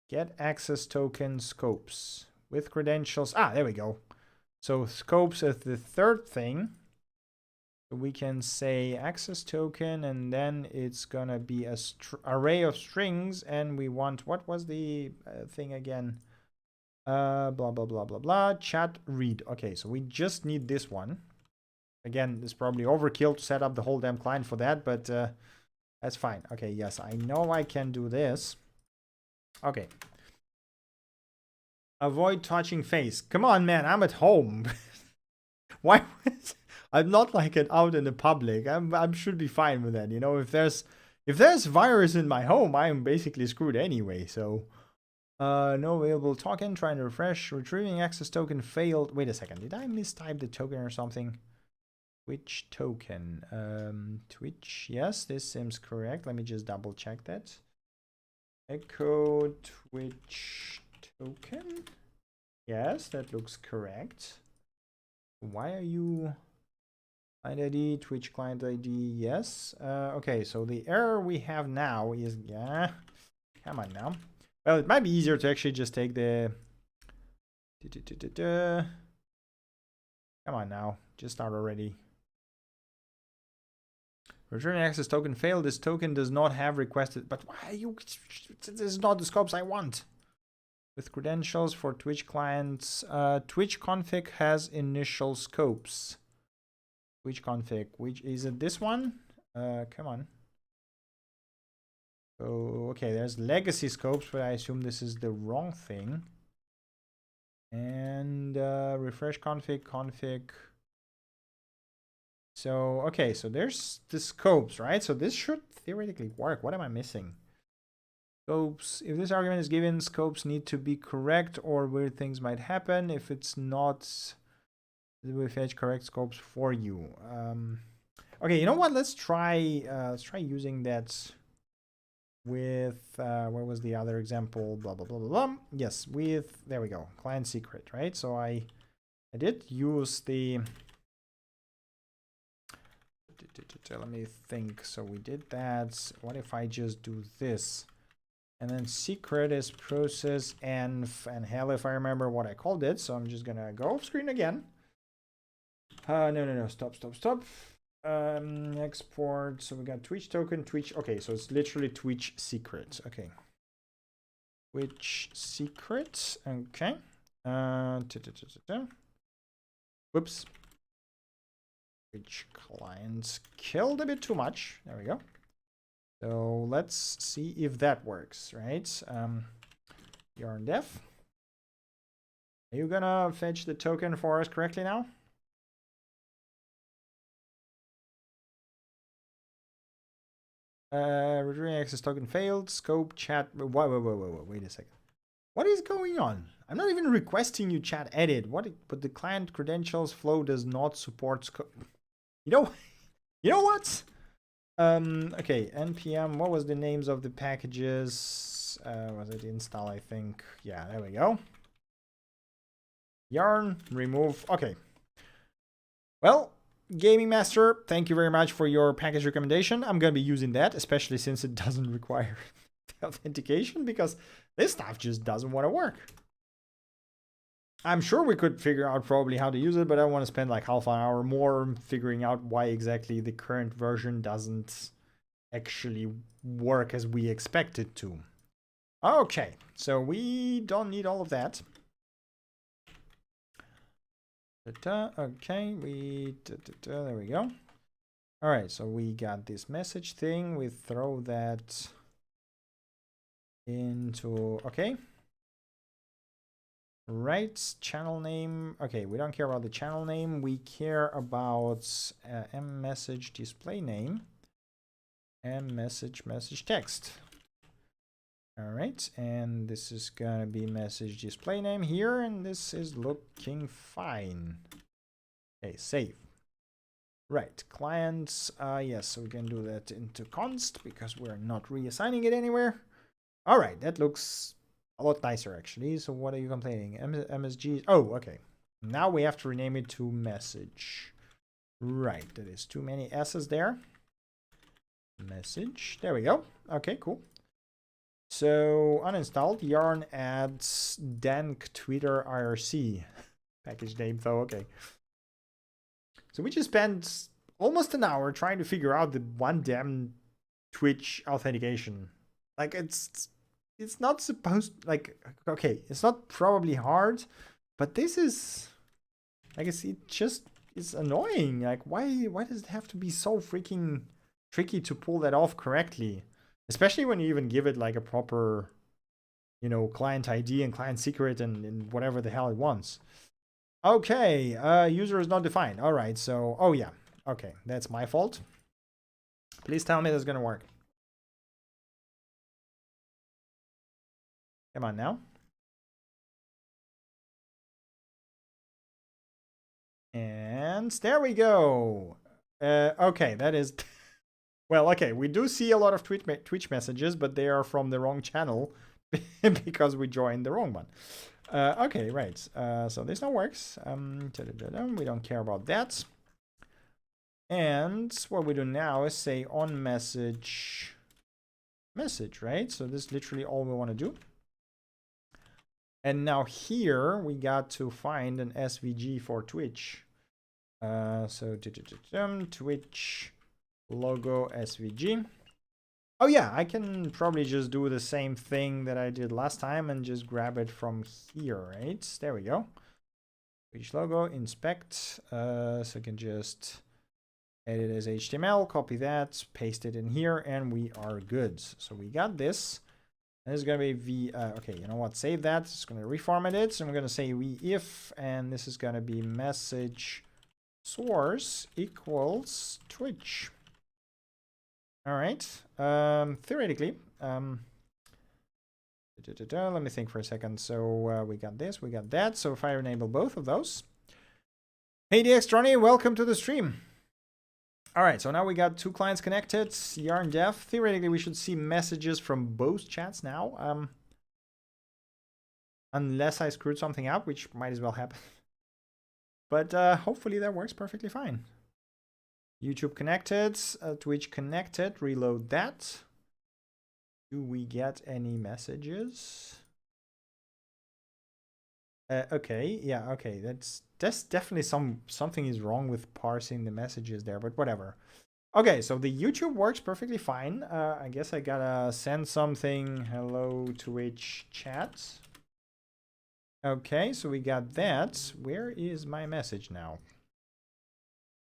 Get access token scopes with credentials. Ah, there we go. So scopes is the third thing. We can say access token, and then it's gonna be a array of strings, and we want, what was the thing again? Blah blah blah blah blah. Chat read. Okay, so we just need this one. Again, it's probably overkill to set up the whole damn client for that, but that's fine. Okay, yes, I know I can do this. Okay. Avoid touching face. Come on, man, I'm at home. Why? I'm not like out in the public. I should be fine with that. You know, if there's virus in my home, I'm basically screwed anyway. So, no available token. Trying to refresh. Retrieving access token failed. Wait a second. Did I mistype the token or something? Twitch token. Twitch. Yes, this seems correct. Let me just double check that. Echo Twitch token. Yes, that looks correct. Why are you client ID, Twitch client ID? Yes. Okay, so the error we have now is, yeah, come on now. Well, it might be easier to actually just take the come on now, just start already. Returning access token failed. This token does not have requested, but why you, this is not the scopes I want. With credentials for Twitch clients, Twitch config has initial scopes. Twitch config, which is it? This one? Come on. Oh, okay. There's legacy scopes, but I assume this is the wrong thing. And refresh config. So okay, so there's the scopes, right? So this should theoretically work. What am I missing? Scopes, if this argument is given, scopes need to be correct or weird things might happen. If it's not, we fetch correct scopes for you. Okay, you know what? Let's try using that with where was the other example? Blah blah blah blah blah. Yes, with, there we go, client secret, right? So I did use the, let me think. So we did that. What if I just do this? And then secret is process env and hell if I remember what I called it. So I'm just gonna go off screen again. No, stop. Export. So we got Twitch token, Twitch. Okay, so it's literally Twitch secret. Okay. Twitch secret. Okay. Whoops. Twitch clients killed a bit too much. There we go. So let's see if that works, right? You're on dev. Are you gonna fetch the token for us correctly now? Returning access token failed. Scope chat. Wait a second. What is going on? I'm not even requesting you chat edit. But the client credentials flow does not support scope. You know, you know what? Okay, npm. What was the names of the packages? Was it install? I think. Yeah, there we go. Yarn remove. Okay. Well, Gaming Master, thank you very much for your package recommendation. I'm going to be using that, especially since it doesn't require authentication, because this stuff just doesn't want to work. I'm sure we could figure out probably how to use it, but I want to spend like half an hour more figuring out why exactly the current version doesn't actually work as we expect it to. Okay, so we don't need all of that. Okay, there we go. All right, so we got this message thing. We throw that into, okay. Right, channel name. Okay, we don't care about the channel name. We care about message display name and message text. All right, and this is gonna be message display name here, and this is looking fine. Okay, save. Right, clients, yes, so we can do that into const because we're not reassigning it anywhere. All right, that looks a lot nicer actually. So what are you complaining? MSG, oh, okay. Now we have to rename it to message. Right, that is too many S's there. Message, there we go. Okay, cool. So uninstalled, yarn adds dank Twitter IRC. Package name though, okay. So we just spent almost an hour trying to figure out the one damn Twitch authentication. Like it's not supposed, like, okay, it's not probably hard, but this is, I guess it just is annoying. Like why does it have to be so freaking tricky to pull that off correctly? Especially when you even give it like a proper, you know, client ID and client secret and whatever the hell it wants. Okay, user is not defined. All right, so, oh yeah, okay, that's my fault. Please tell me that's gonna work. Come on now. And there we go. Okay, that is... Well, okay, we do see a lot of Twitch messages, but they are from the wrong channel because we joined the wrong one. Okay, right. So this now works. We don't care about that. And what we do now is say on message, right? So this is literally all we want to do. And now here we got to find an SVG for Twitch. So Twitch logo SVG. Oh yeah, I can probably just do the same thing that I did last time and just grab it from here, right? There we go. Twitch logo, inspect. So I can just edit as HTML, copy that, paste it in here, and we are good. So we got this. And it's gonna be okay, you know what? Save that. It's gonna reformat it. So I'm gonna say if, and this is gonna be message source equals Twitch. All right. Theoretically, let me think for a second. So we got this, we got that. So if I enable both of those, hey DxJohnny, welcome to the stream. All right, so now we got two clients connected. Yarn dev. Theoretically, we should see messages from both chats now, unless I screwed something up, which might as well happen. But hopefully that works perfectly fine. YouTube connected, Twitch connected, reload that. Do we get any messages? Okay, yeah, okay, that's definitely something is wrong with parsing the messages there, but whatever. Okay, so the YouTube works perfectly fine. I guess I gotta send something. Hello Twitch chat. Okay, so we got that. Where is my message now?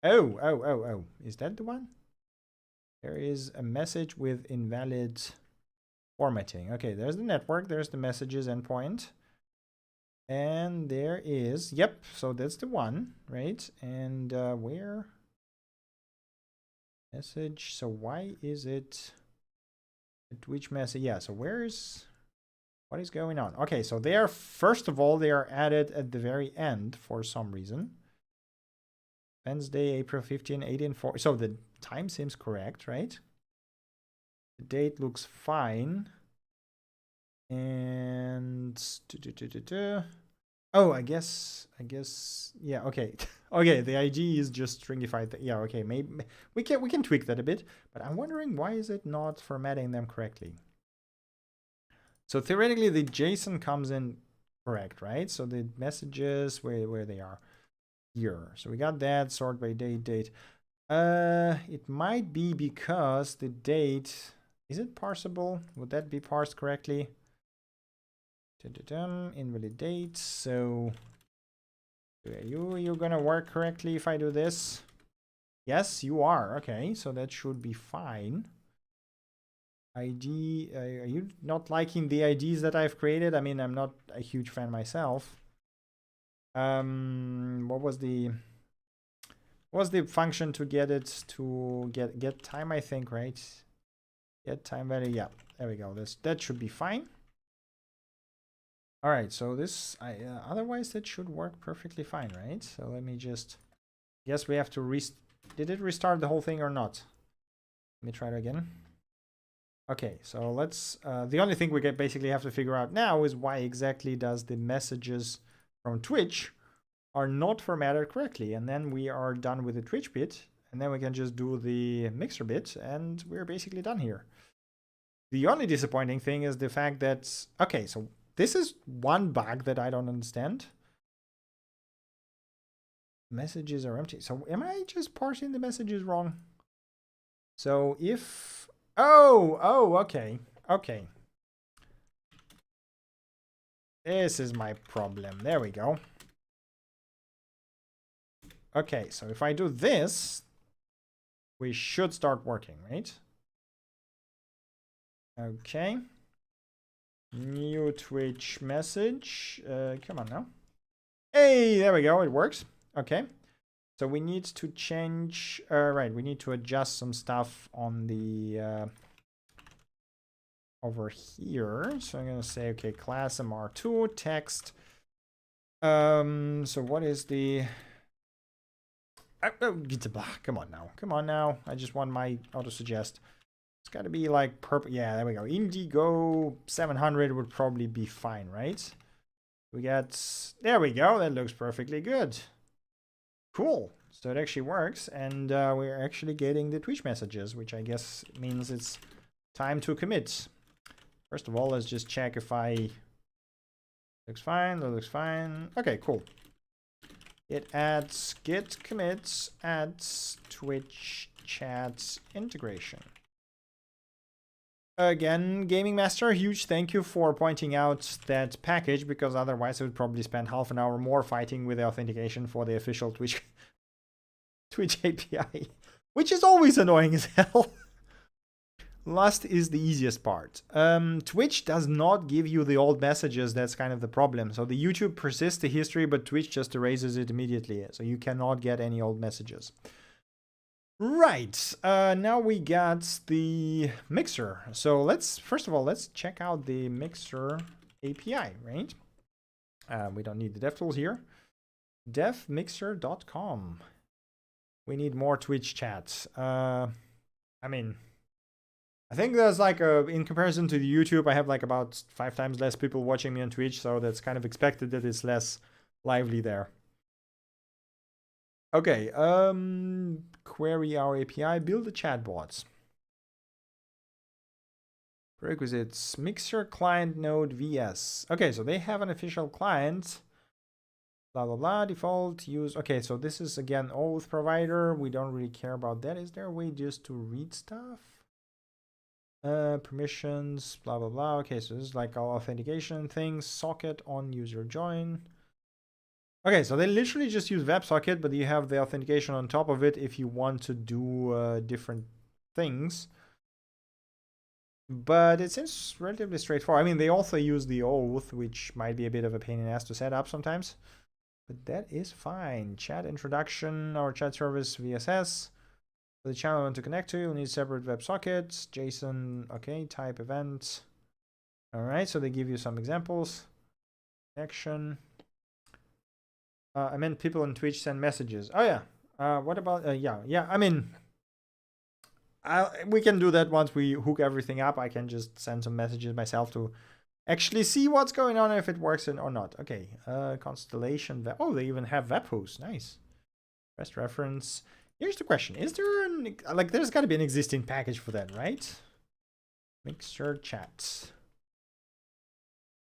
Oh, is that the one? There is a message with invalid formatting. Okay, there's the network, there's the messages endpoint. And there is, yep, so that's the one, right? And where? Message, so why is it The Twitch message. Yeah, so what is going on? Okay, so they are, first of all, they are added at the very end for some reason. Wednesday, April 15, 18:4. So the time seems correct, right? The date looks fine. And oh, I guess, yeah, okay. Okay, the ID is just stringified. Yeah, okay, maybe we can tweak that a bit, but I'm wondering why is it not formatting them correctly? So theoretically, the JSON comes in correct, right? So the messages where they are here. So we got that sort by date. It might be because the date, is it parsable? Would that be parsed correctly? Invalidate. So you're gonna work correctly if I do this? Yes, you are. Okay, so that should be fine. ID, are you not liking the IDs that I've created? I mean, I'm not a huge fan myself. What was the function to get it to get time, I think, right? Get time value. Yeah, there we go. That should be fine. All right, so this otherwise that should work perfectly fine, right? So let me just, guess we have to did it restart the whole thing or not? Let me try it again. Okay, so let's the only thing we basically have to figure out now is why exactly does the messages from Twitch are not formatted correctly, and then we are done with the Twitch bit, and then we can just do the Mixer bit, and we're basically done here. The only disappointing thing is the fact that, okay, so this is one bug that I don't understand. Messages are empty. So am I just parsing the messages wrong? So if, oh, okay. This is my problem. There we go. Okay, so if I do this, we should start working, right? Okay. New Twitch message. Come on now. Hey, there we go. It works. Okay. So we need to change, right, we need to adjust some stuff on the, over here. So I'm going to say, okay, class MR2, text. So what is the, come on now. I just want my auto suggest. It's got to be like purple. Yeah, there we go. Indigo 700 would probably be fine, right? We got, there we go. That looks perfectly good. Cool. So it actually works, and we're actually getting the Twitch messages, which I guess means it's time to commit. First of all, let's just check if looks fine. That looks fine. Okay, cool. It adds git commits adds Twitch chat integration. Again, Gaming Master, huge thank you for pointing out that package, because otherwise I would probably spend half an hour more fighting with the authentication for the official Twitch API, which is always annoying as hell. Last is the easiest part. Twitch does not give you the old messages. That's kind of the problem. So the YouTube persists the history, but Twitch just erases it immediately. So you cannot get any old messages. Right, now we got the Mixer. So first of all, let's check out the Mixer API, right? We don't need the DevTools here. devmixer.com. We need more Twitch chats. I mean, I think there's like in comparison to the YouTube, I have like about 5 times less people watching me on Twitch, so that's kind of expected that it's less lively there. Okay, query our API, build the chatbots. Prerequisites, Mixer client node vs. Okay, so they have an official client. Blah, blah, blah, default, use. Okay, so this is again OAuth provider. We don't really care about that. Is there a way just to read stuff? Permissions, blah, blah, blah. Okay, so this is like our authentication things. Socket on user join. Okay, so they literally just use WebSocket, but you have the authentication on top of it if you want to do different things. But it seems relatively straightforward. I mean, they also use the OAuth, which might be a bit of a pain in the ass to set up sometimes. But that is fine. Chat introduction or chat service VSS. For the channel I want to connect to, you'll need separate WebSockets, JSON, okay, type event. All right, so they give you some examples. Connection. I meant people on Twitch send messages. Oh yeah. What about, yeah, I mean, we can do that once we hook everything up. I can just send some messages myself to actually see what's going on, if it works or not. Okay, Constellation. Oh, they even have webhooks. Nice. Best reference. Here's the question. Is there there's got to be an existing package for that, right? Mixer chat.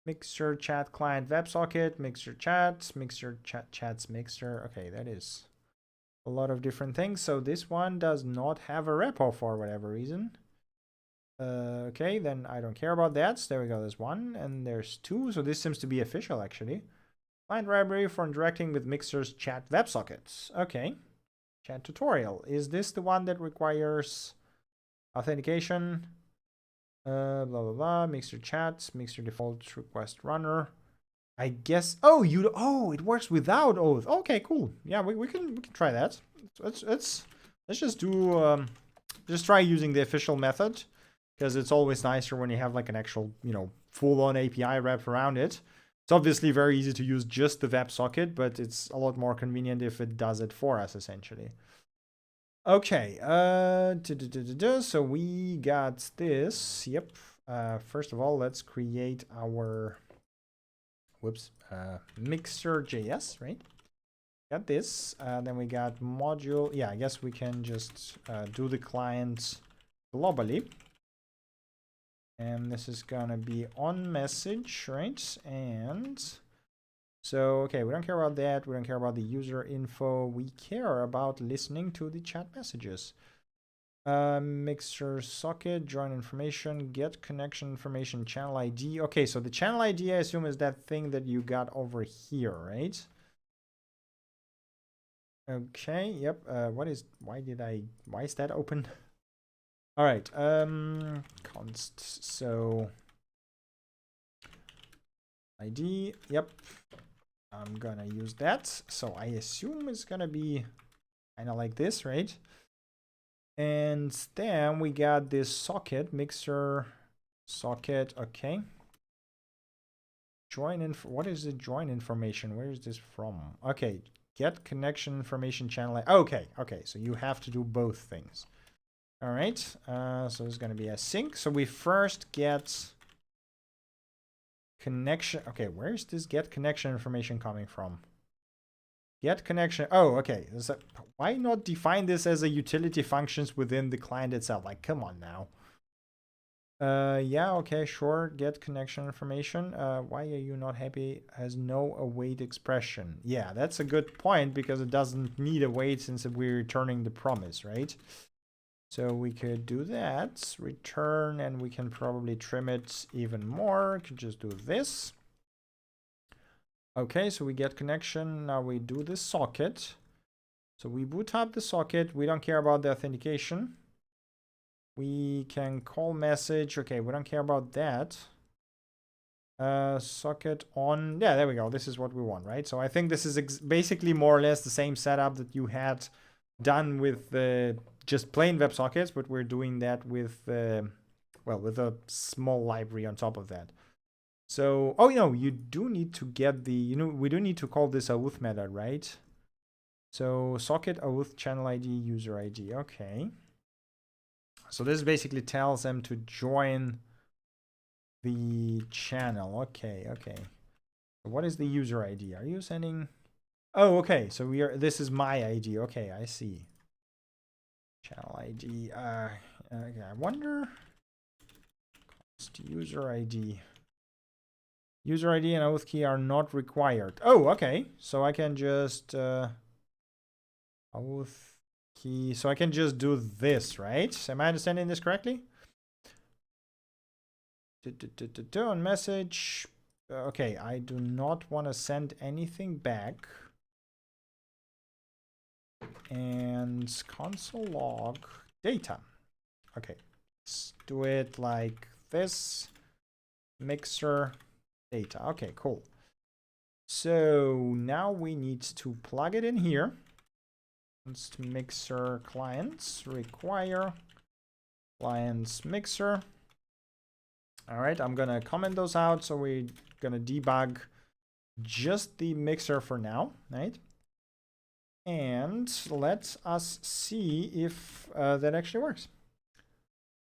Mixer chat client WebSocket, Mixer chat, Mixer chat chats Mixer. Okay, that is a lot of different things. So this one does not have a repo for whatever reason. Okay, then I don't care about that. So there we go. There's one and there's two. So this seems to be official actually. Client library for interacting with Mixer's chat WebSockets. Okay. Chat tutorial. Is this the one that requires authentication? Blah blah blah. Mixer chat. Mixer default request runner. I guess. Oh, it works without oath. Okay, cool. Yeah, we can try that. Let's just do just try using the official method, because it's always nicer when you have like an actual, full-on API wrapped around it. It's obviously very easy to use just the WebSocket, but it's a lot more convenient if it does it for us, essentially. Okay, so we got this. Yep. First of all, let's create our Mixer.js, right? Got this. Then we got module. Yeah, I guess we can just do the client globally. And this is gonna be on message, right? And so, okay, we don't care about that. We don't care about the user info. We care about listening to the chat messages. Mixer socket, join information, get connection information, channel ID. Okay, so the channel ID, I assume, is that thing that you got over here, right? Okay, yep. Why is that open? All right, const, so ID, yep. I'm gonna use that. So I assume it's gonna be kind of like this, right? And then we got this socket, Mixer socket, okay. What is the join information? Where is this from? Okay, get connection information channel. Okay, so you have to do both things. All right, so it's going to be a sync. So we first get connection. Okay, where is this get connection information coming from? Get connection. Oh, okay. Why not define this as a utility functions within the client itself? Like, come on now. Yeah, okay, sure. Get connection information. Why are you not happy? Has no await expression. Yeah, that's a good point, because it doesn't need a wait since we're returning the promise, right? So we could do that, return, and we can probably trim it even more. Could just do this. Okay, so we get connection. Now we do the socket. So we boot up the socket. We don't care about the authentication. We can call message. Okay, we don't care about that. Socket on. Yeah, there we go. This is what we want, right? So I think this is basically more or less the same setup that you had done with just plain WebSockets, but we're doing that with with a small library on top of that. So, oh, you do need to get the, we do need to call this a auth method, right? So socket auth channel ID user ID. Okay. So this basically tells them to join the channel. Okay. What is the user ID? Are you sending? Oh, okay. So this is my ID. Okay, I see. Channel ID. Okay, I wonder. User ID. User ID and auth key are not required. Oh, okay. So I can just auth key. So I can just do this, right? Am I understanding this correctly? On message. Okay, I do not want to send anything back. And console log data. Okay, let's do it like this. Mixer data. Okay, cool. So now we need to plug it in here. mixer clients require clients mixer. All right, I'm gonna comment those out. So we're gonna debug just the mixer for now, right? And let us see if that actually works.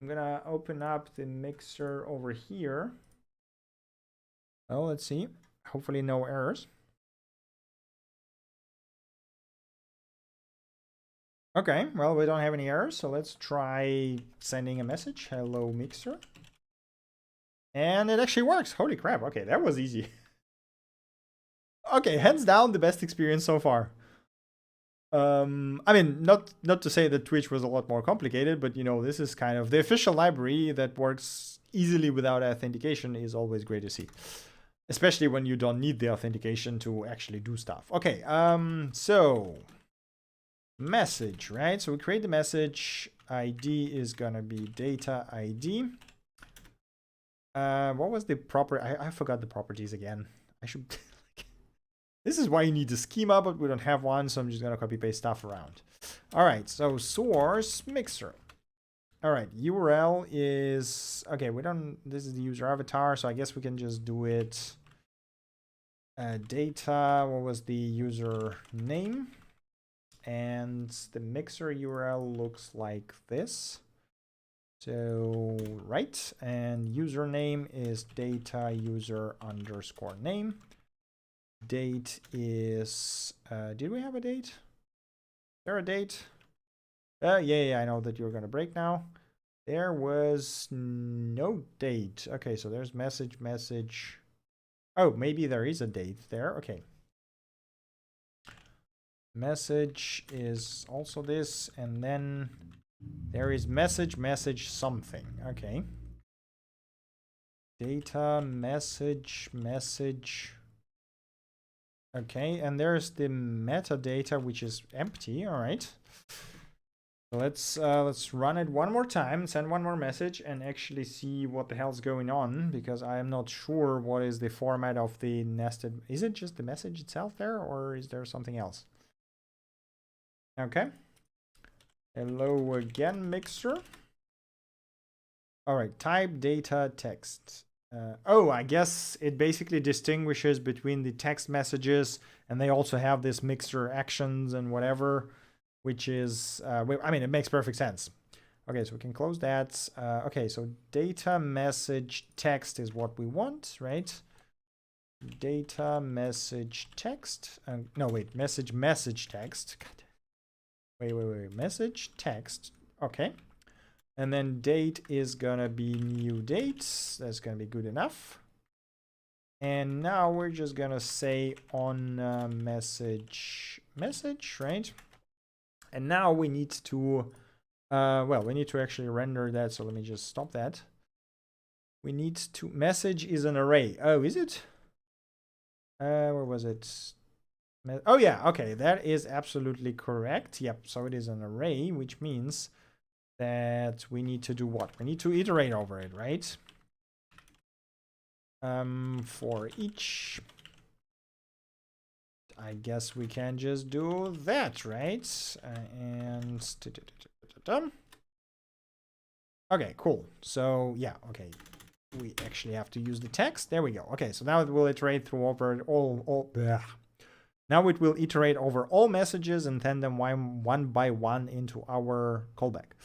I'm gonna open up the mixer over here. Well, let's see. Hopefully no errors. Okay, well, we don't have any errors, so let's try sending a message. Hello, mixer. And it actually works. Holy crap. Okay, that was easy. Okay, hands down, the best experience so far. I mean, not to say that Twitch was a lot more complicated, but you know, this is kind of the official library that works easily without authentication is always great to see. Especially when you don't need the authentication to actually do stuff. Okay, so message, right? So we create the message. ID is gonna be data ID. What was the proper? I forgot the properties again. I should. This is why you need the schema, but we don't have one, so I'm just gonna copy paste stuff around. All right, so source mixer. All right, URL is okay. We don't. This is the user avatar, so I guess we can just do it. Data. What was the user name? And the mixer URL looks like this. So right, and username is data user underscore name. Date is did we have a date? Is there a date? Yeah, I know that you're gonna break now. There was no date. Okay, so there's message. Oh, maybe there is a date there. Okay. Message is also this, and then there is message something. Okay. Data message. Okay, and there's the metadata, which is empty. All right. So let's run it one more time, send one more message, and actually see what the hell's going on, because I am not sure what is the format of the nested. Is it just the message itself there, or is there something else? Okay. Hello again, mixer. All right, type data text. Oh, I guess it basically distinguishes between the text messages, and they also have this mixer actions and whatever, which is, I mean, it makes perfect sense. Okay, so we can close that. Okay, so data message text is what we want, right? Data message text. No, wait, message text. God. Wait, message text. Okay. And then date is gonna be new date. That's gonna be good enough. And now we're just gonna say on message, right? And now we need to, well, we need to actually render that. So let me just stop that. We need to, message is an array. Oh, is it? Where was it? Oh yeah, okay, that is absolutely correct. Yep, so it is an array, which means that we need to do what? We need to iterate over it, right? For each, I guess we can just do that, right? Okay, cool. So yeah, okay, we actually have to use the text. There we go. Okay, so now it will iterate through over all. Now it will iterate over all messages and send them one by one into our callback.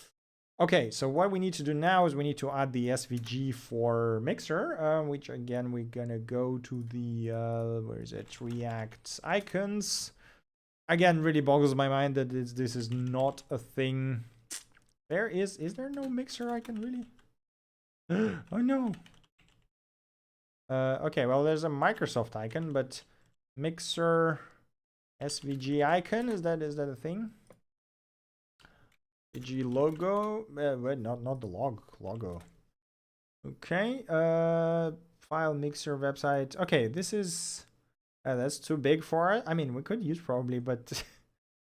Okay, so what we need to do now is we need to add the SVG for Mixer, which again, we're gonna go to the, where is it? React icons. Again, really boggles my mind that this is not a thing. Is there no Mixer icon really? Oh no. Okay, well, there's a Microsoft icon, but Mixer SVG icon, is that a thing? SVG logo, wait, not the logo. Okay, file mixer website. Okay, this is that's too big for it. I mean, we could use probably, but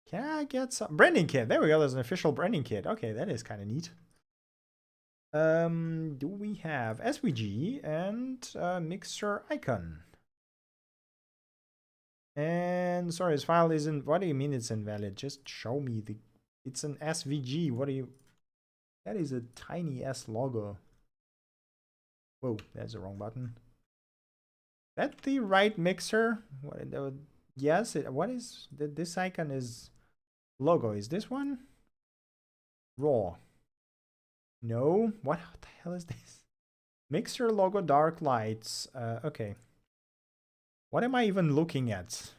can I get some branding kit? There we go. There's an official branding kit. Okay, that is kind of neat. Do we have SVG and mixer icon? And sorry, this file isn't, what do you mean it's invalid? Just show me the, it's an SVG. What do you, that is a tiny S logo. Whoa, that's the wrong button. That the right mixer? What, yes, what is, this icon is logo. Is this one? Raw. No, what the hell is this? Mixer logo dark lights. Okay. What am I even looking at?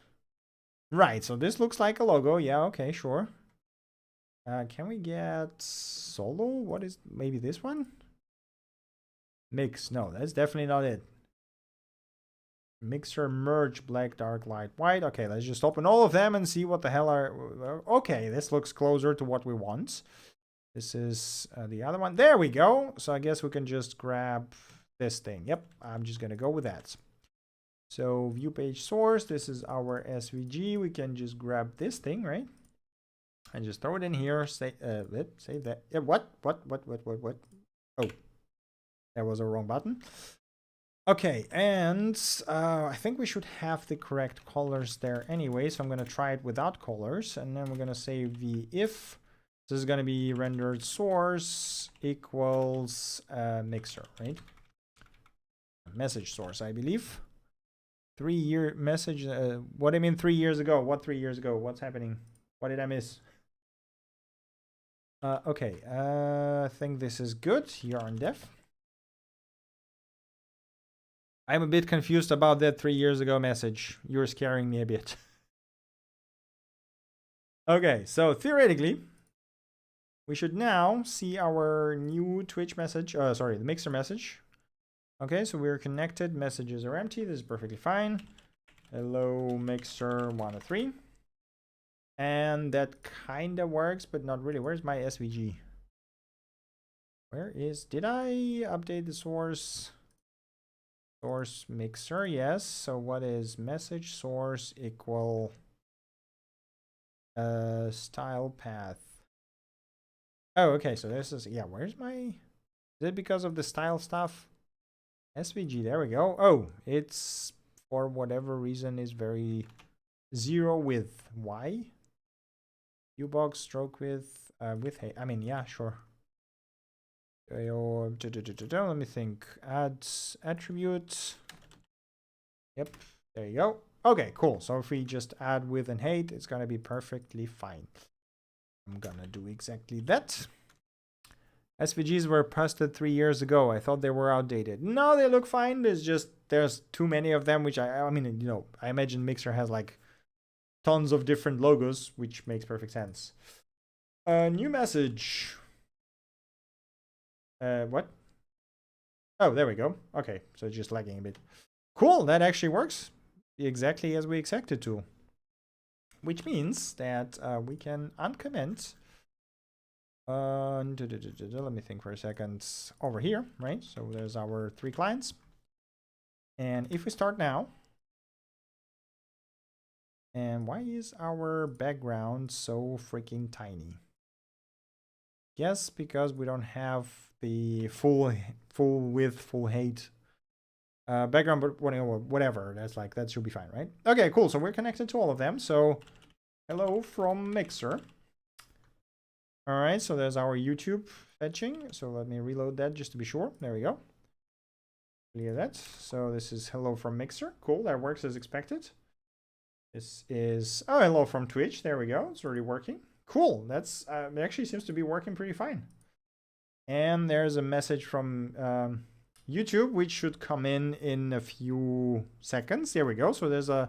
Right, so this looks like a logo. Yeah, okay, sure. Can we get solo? What is, maybe this one? Mix. No, that's definitely not it. Mixer merge black dark light white. Okay, let's just open all of them and see what the hell are. Okay, this looks closer to what we want. This is the other one. There we go. So I guess we can just grab this thing. Yep, I'm just gonna go with that. So view page source, this is our SVG. We can just grab this thing, right? And just throw it in here. Say, let's save that. Yeah, what? Oh, that was a wrong button. Okay, and I think we should have the correct colors there anyway. So I'm gonna try it without colors, and then we're gonna save the if. This is gonna be rendered source equals mixer, right? Message source, I believe. 3-year message. What do I mean 3 years ago? What 3 years ago? What's happening? What did I miss? Okay, I think this is good. Yarn def. I'm a bit confused about that 3 years ago message. You're scaring me a bit. Okay, so theoretically, we should now see our new Twitch message. Sorry, the mixer message. Okay, so we're connected. Messages are empty. This is perfectly fine. Hello, mixer 103. And that kind of works, but not really. Where's my SVG? Where is, did I update the source? Source mixer, yes. So what is message source equal style path? Oh, okay. So this is, yeah, where's my, is it because of the style stuff? SVG, there we go. Oh, it's for whatever reason is very zero width. Why? U-box stroke width hey, I mean, yeah, sure. Let me think. Add attribute. Yep, there you go. Okay, cool. So if we just add width and height, it's gonna be perfectly fine. I'm gonna do exactly that. SVGs were posted 3 years ago. I thought they were outdated. No, they look fine. There's just, there's too many of them, which I mean, you know, I imagine Mixer has like tons of different logos, which makes perfect sense. New message. What? Oh, there we go. Okay, so it's just lagging a bit. Cool, that actually works exactly as we expected to. Which means that we can uncomment. Let me think for a second. Over here, right? So there's our 3 clients. And if we start now, and why is our background so freaking tiny? Yes, because we don't have the full width, full height background, but whatever. That's like, that should be fine, right? Okay, cool. So we're connected to all of them. So hello from Mixer. All right, so there's our YouTube fetching. So let me reload that just to be sure. There we go. Clear that. So this is hello from Mixer. Cool, that works as expected. This is, oh, hello from Twitch. There we go. It's already working. Cool. That's it actually seems to be working pretty fine. And there's a message from YouTube, which should come in a few seconds. There we go. So there's a,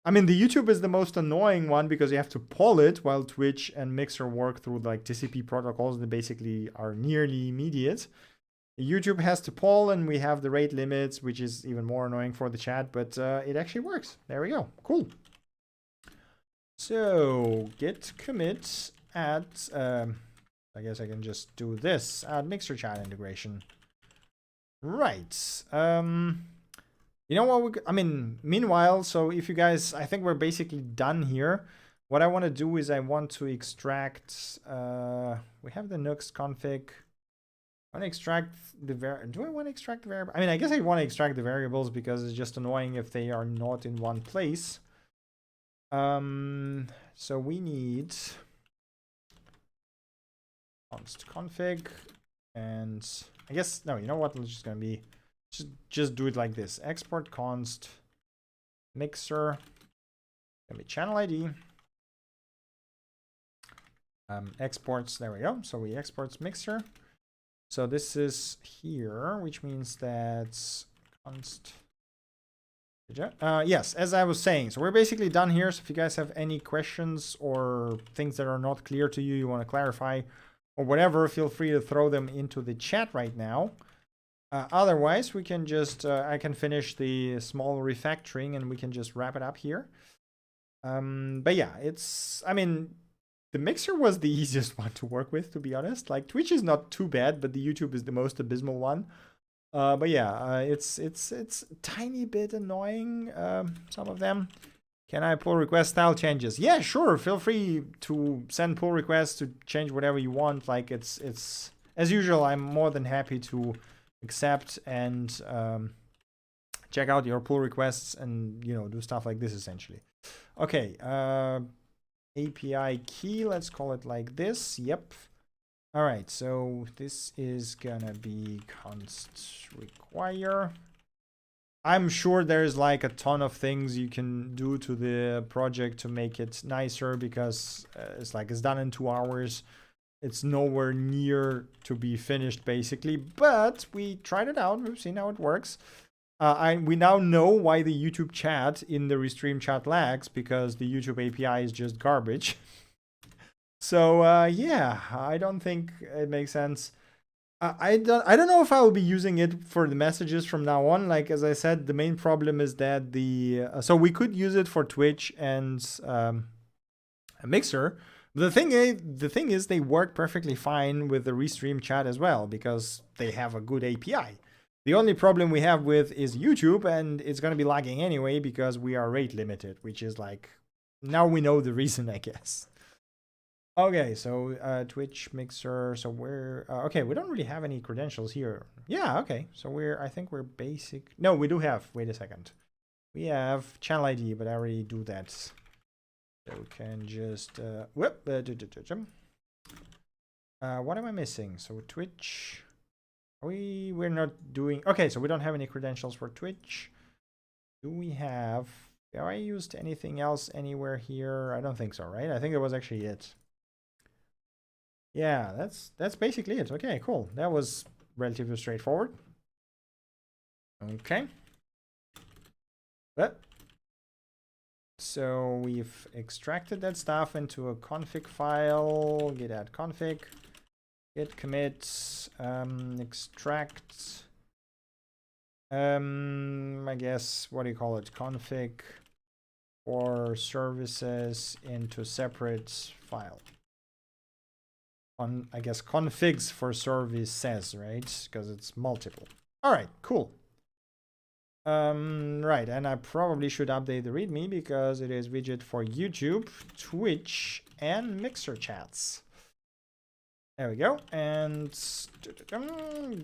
I mean, the YouTube is the most annoying one because you have to poll it, while Twitch and Mixer work through like TCP protocols that basically are nearly immediate. YouTube has to poll, and we have the rate limits, which is even more annoying for the chat, but it actually works. There we go. Cool. So git commit add, I guess I can just do this, add Mixer chat integration. Right. You know what, I mean, meanwhile, so if you guys, I think we're basically done here. What I want to do is I want to extract, we have the Nux config. I want to extract the do I want to extract the variable? I mean, I guess I want to extract the variables because it's just annoying if they are not in one place. So we need const config, and I guess no, you know what? It's just gonna be just do it like this: export const mixer, gonna be channel ID. Exports, there we go. So we exports mixer. So this is here, which means that's const. Yes, as I was saying, so we're basically done here. So if you guys have any questions or things that are not clear to you, you want to clarify or whatever, feel free to throw them into the chat right now. Otherwise, we can just, I can finish the small refactoring and we can just wrap it up here. But yeah, it's, I mean, the mixer was the easiest one to work with, to be honest. Like Twitch is not too bad, but the YouTube is the most abysmal one. But yeah, it's a tiny bit annoying, some of them. Can I pull request style changes? Yeah, sure. Feel free to send pull requests to change whatever you want. Like it's as usual, I'm more than happy to accept and check out your pull requests and, you know, do stuff like this essentially. Okay, API key, let's call it like this. Yep. All right, so this is gonna be const require. I'm sure there's like a ton of things you can do to the project to make it nicer, because it's like it's done in 2 hours. It's nowhere near to be finished basically, but we tried it out. We've seen how it works. We now know why the YouTube chat in the Restream chat lags, because the YouTube API is just garbage. So yeah, I don't think it makes sense. I don't know if I will be using it for the messages from now on. Like as I said, the main problem is that the so we could use it for Twitch and a Mixer. But the thing is, they work perfectly fine with the Restream chat as well, because they have a good API. The only problem we have with is YouTube, and it's going to be lagging anyway because we are rate limited, which is like, now we know the reason, I guess. Okay, so Twitch Mixer, so we're, okay, we don't really have any credentials here. Yeah, okay, so I think we're basic. No, we do have, wait a second. We have channel ID, but I already do that. So we can just, what am I missing? So Twitch, we're not doing, okay, so we don't have any credentials for Twitch. Have I used anything else anywhere here? I don't think so, right? I think that was actually it. Yeah, that's basically it. Okay, cool. That was relatively straightforward. Okay. But so we've extracted that stuff into a config file. Git add config, git commit, extract. I guess, what do you call it? Config for services into separate file. I guess configs for services, right? Because it's multiple. All right, cool. Right, and I probably should update the README because it is widget for YouTube, Twitch, and Mixer chats. There we go, and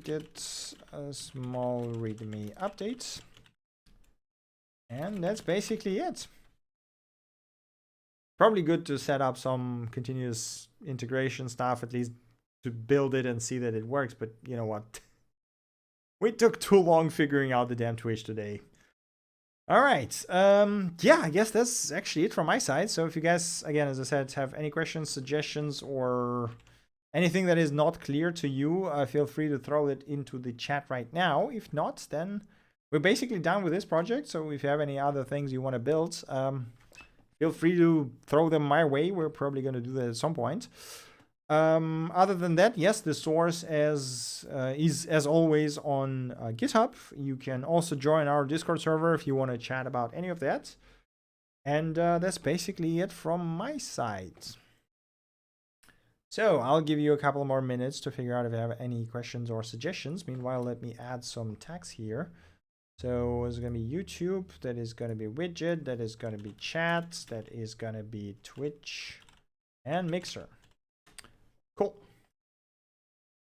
get a small README update. And that's basically it. Probably good to set up some continuous integration stuff, at least to build it and see that it works. But you know what? We took too long figuring out the damn Twitch today. All right. Yeah, I guess that's actually it from my side. So if you guys, again, as I said, have any questions, suggestions, or anything that is not clear to you, feel free to throw it into the chat right now. If not, then we're basically done with this project. So if you have any other things you want to build, feel free to throw them my way. We're probably going to do that at some point. Other than that, yes, the source is as always on GitHub. You can also join our Discord server if you want to chat about any of that. And that's basically it from my side. So I'll give you a couple more minutes to figure out if you have any questions or suggestions. Meanwhile, let me add some tags here. So it's going to be YouTube, that is going to be widget, that is going to be chat, that is going to be Twitch, and Mixer. Cool.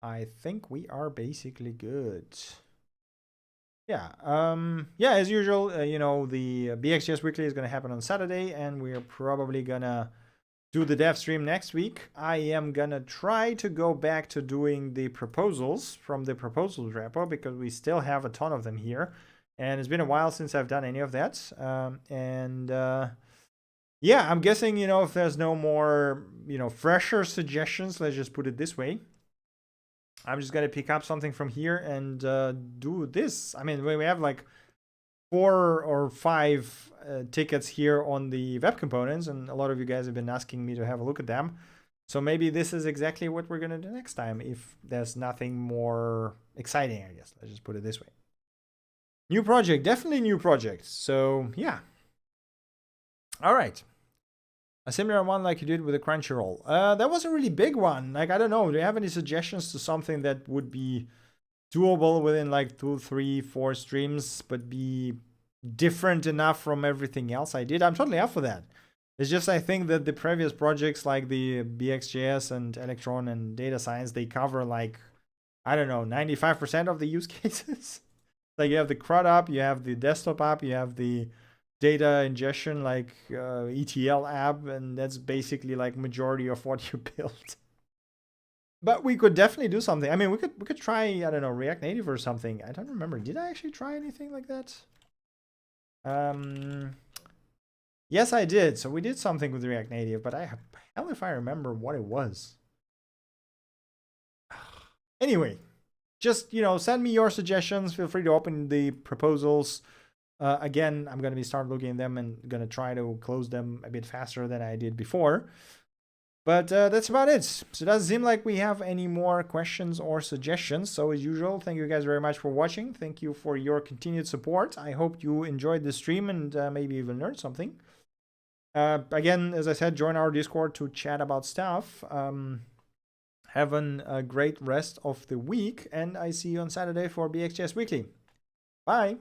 I think we are basically good. yeah, as usual, you know, the BxJS Weekly is going to happen on Saturday, and we're probably going to do the dev stream next week. I am going to try to go back to doing the proposals from the proposals repo because we still have a ton of them here. And it's been a while since I've done any of that. Yeah, I'm guessing, you know, if there's no more, you know, fresher suggestions, let's just put it this way. I'm just going to pick up something from here and do this. I mean, we have like 4 or 5 tickets here on the web components, and a lot of you guys have been asking me to have a look at them. So maybe this is exactly what we're going to do next time if there's nothing more exciting, I guess. Let's just put it this way. New project, definitely new project. So yeah. All right. A similar one like you did with the Crunchyroll. That was a really big one. Like, I don't know. Do you have any suggestions to something that would be doable within like 2, 3, 4 streams, but be different enough from everything else I did? I'm totally up for that. It's just I think that the previous projects like the BxJS and Electron and data science, they cover like, I don't know, 95% of the use cases. Like you have the CRUD app, you have the desktop app, you have the data ingestion like ETL app, and that's basically like majority of what you built. But we could definitely do something. I mean, we could try, I don't know, React Native or something. I don't remember. Did I actually try anything like that? Yes, I did. So we did something with React Native, but hell if I remember what it was. Anyway, just, you know, send me your suggestions. Feel free to open the proposals. Again, I'm going to start looking at them and going to try to close them a bit faster than I did before. But that's about it. So it doesn't seem like we have any more questions or suggestions. So as usual, thank you guys very much for watching. Thank you for your continued support. I hope you enjoyed the stream and maybe even learned something. Again, as I said, join our Discord to chat about stuff. Have a great rest of the week, and I see you on Saturday for BxJS Weekly. Bye.